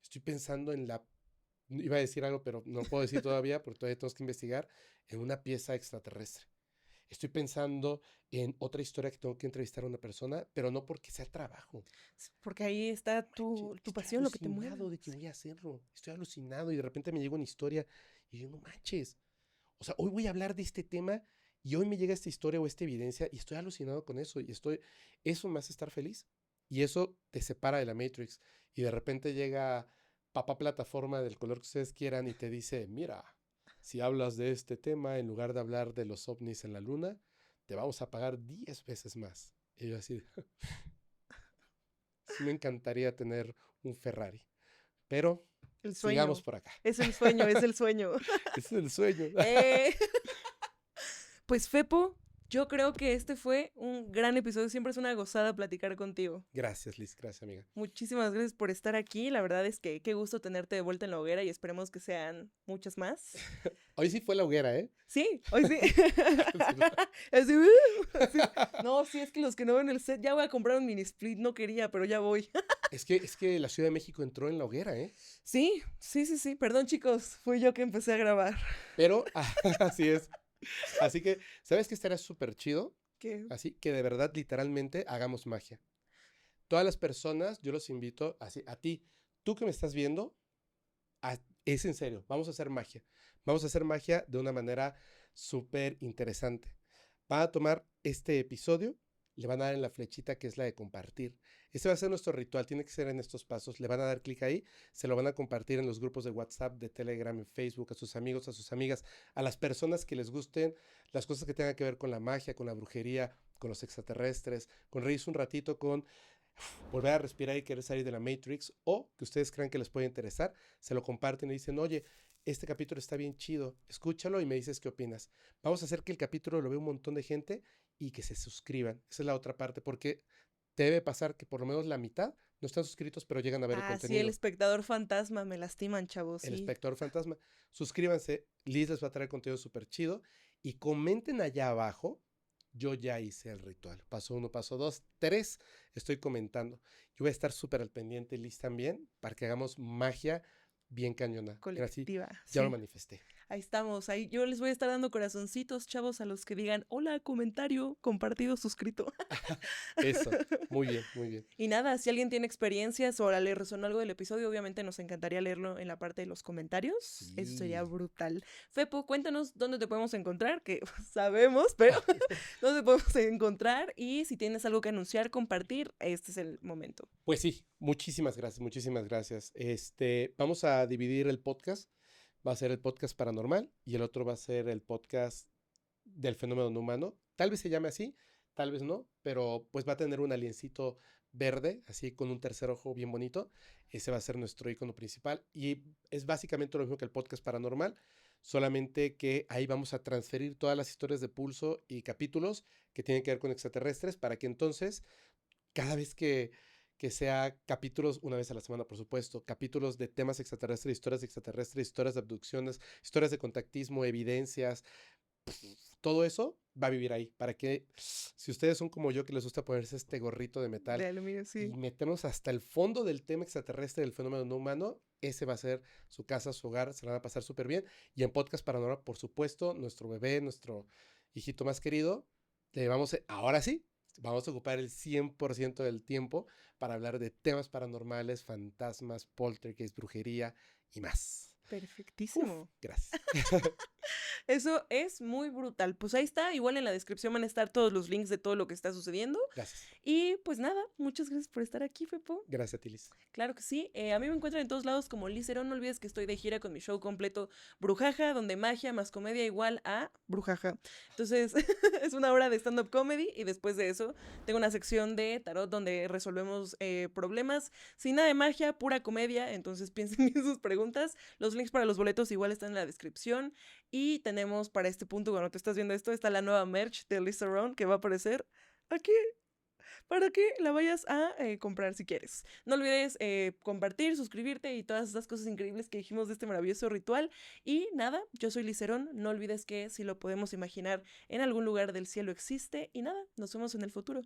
Estoy pensando en la... Iba a decir algo, pero no lo puedo decir todavía porque todavía tenemos que investigar. En una pieza extraterrestre. Estoy pensando en otra historia que tengo que entrevistar a una persona, pero no porque sea trabajo. Porque ahí está Manches, tu estoy pasión, lo que te mueve. alucinado de que Sí. voy a hacerlo. Estoy alucinado y de repente me llega una historia y yo, no manches. O sea, hoy voy a hablar de este tema y hoy me llega esta historia o esta evidencia y estoy alucinado con eso y eso me hace estar feliz. y eso te separa de la Matrix. Y de repente llega papá plataforma del color que ustedes quieran y te dice, mira, si hablas de este tema, en lugar de hablar de los ovnis en la luna, te vamos a pagar 10 veces más. Y yo así, sí me encantaría tener un Ferrari, pero El sigamos sueño. por acá. Es el sueño, es el sueño. Ese es el sueño. Eh, Pues Fepo, yo creo que este fue un gran episodio. Siempre es una gozada platicar contigo. Gracias, Liz. Gracias, amiga. Muchísimas gracias por estar aquí. La verdad es que qué gusto tenerte de vuelta en la hoguera y esperemos que sean muchas más. Hoy sí fue la hoguera, ¿eh? Sí, hoy sí. Así, así. No, sí, es que los que no ven el set, ya voy a comprar un mini split. No quería, pero ya voy. Es que la Ciudad de México entró en la hoguera, ¿eh? Sí, sí, sí, sí. Perdón, chicos. Fui yo que empecé a grabar. Pero así es. Así que, ¿sabes qué estaría súper chido? ¿Qué? Así que de verdad, literalmente, hagamos magia. Todas las personas, yo los invito, así, a ti, tú que me estás viendo, es en serio, vamos a hacer magia. Vamos a hacer magia de una manera súper interesante. Van a tomar este episodio, le van a dar en la flechita que es la de compartir. Este va a ser nuestro ritual, tiene que ser en estos pasos. Le van a dar clic ahí, se lo van a compartir en los grupos de WhatsApp, de Telegram, en Facebook, a sus amigos, a sus amigas, a las personas que les gusten las cosas que tengan que ver con la magia, con la brujería, con los extraterrestres, con reírse un ratito, con volver a respirar y querer salir de la Matrix, o que ustedes crean que les puede interesar, se lo comparten y dicen, oye, este capítulo está bien chido, escúchalo y me dices qué opinas. Vamos a hacer que el capítulo lo vea un montón de gente y que se suscriban. Esa es la otra parte, porque te debe pasar que por lo menos la mitad no están suscritos, pero llegan a ver el Ah, sí, contenido. el espectador fantasma. Me lastiman, chavos. El Sí. espectador fantasma. Suscríbanse, Liz les va a traer contenido súper chido y comenten allá abajo. Yo ya hice el ritual. Paso 1, paso 2, 3. Estoy comentando. Yo voy a estar súper al pendiente, Liz también, para que hagamos magia bien cañona. Gracias. Colectiva. Ya lo Sí. manifesté. Ahí estamos. Ahí yo les voy a estar dando corazoncitos, chavos, a los que digan hola, comentario, compartido, suscrito. Eso. Muy bien, muy bien. Y nada, si alguien tiene experiencias o le resonó algo del episodio, obviamente nos encantaría leerlo en la parte de los comentarios. Eso sería Sí. brutal. Fepo, cuéntanos dónde te podemos encontrar, que sabemos, pero dónde podemos encontrar. Y si tienes algo que anunciar, compartir, este es el momento. Pues sí, muchísimas gracias, muchísimas gracias. Vamos a dividir el podcast. Va a ser el podcast paranormal y el otro va a ser el podcast del fenómeno no humano. Tal vez se llame así, tal vez no, pero pues va a tener un aliencito verde, así con un tercer ojo bien bonito. Ese va a ser nuestro icono principal y es básicamente lo mismo que el podcast paranormal, solamente que ahí vamos a transferir todas las historias de Pulso y capítulos que tienen que ver con extraterrestres para que entonces cada vez que sea capítulos, una vez a la semana, por supuesto, capítulos de temas extraterrestres, historias de abducciones, historias de contactismo, evidencias, todo eso va a vivir ahí, para que si ustedes son como yo que les gusta ponerse este gorrito de metal De aluminio, sí. y meternos hasta el fondo del tema extraterrestre del fenómeno no humano, ese va a ser su casa, su hogar, se la van a pasar súper bien. Y en Podcast Paranormal, por supuesto, nuestro bebé, nuestro hijito más querido, ahora sí, vamos a ocupar el 100% del tiempo para hablar de temas paranormales, fantasmas, poltergeist, brujería y más. Perfectísimo. Uf, gracias. Eso es muy brutal. Pues ahí está. Igual en la descripción van a estar todos los links de todo lo que está sucediendo. Gracias. Y pues nada, muchas gracias por estar aquí, Fepo. Gracias a ti, Liz. Claro que sí. A mí me encuentran en todos lados como Liz Herón. No olvides que estoy de gira con mi show completo Brujaja, donde magia más comedia igual a Brujaja. Entonces, es una hora de stand-up comedy y después de eso tengo una sección de tarot donde resolvemos problemas sin nada de magia, pura comedia. Entonces piensen bien sus preguntas. Los links para los boletos igual están en la descripción. Y tenemos para este punto, cuando te estás viendo esto, está la nueva merch de Liz Herón que va a aparecer aquí, para que la vayas a comprar si quieres. No olvides compartir, suscribirte y todas esas cosas increíbles que dijimos de este maravilloso ritual. Y nada, yo soy Liz Herón. No olvides que si lo podemos imaginar, en algún lugar del cielo existe. Y nada, nos vemos en el futuro.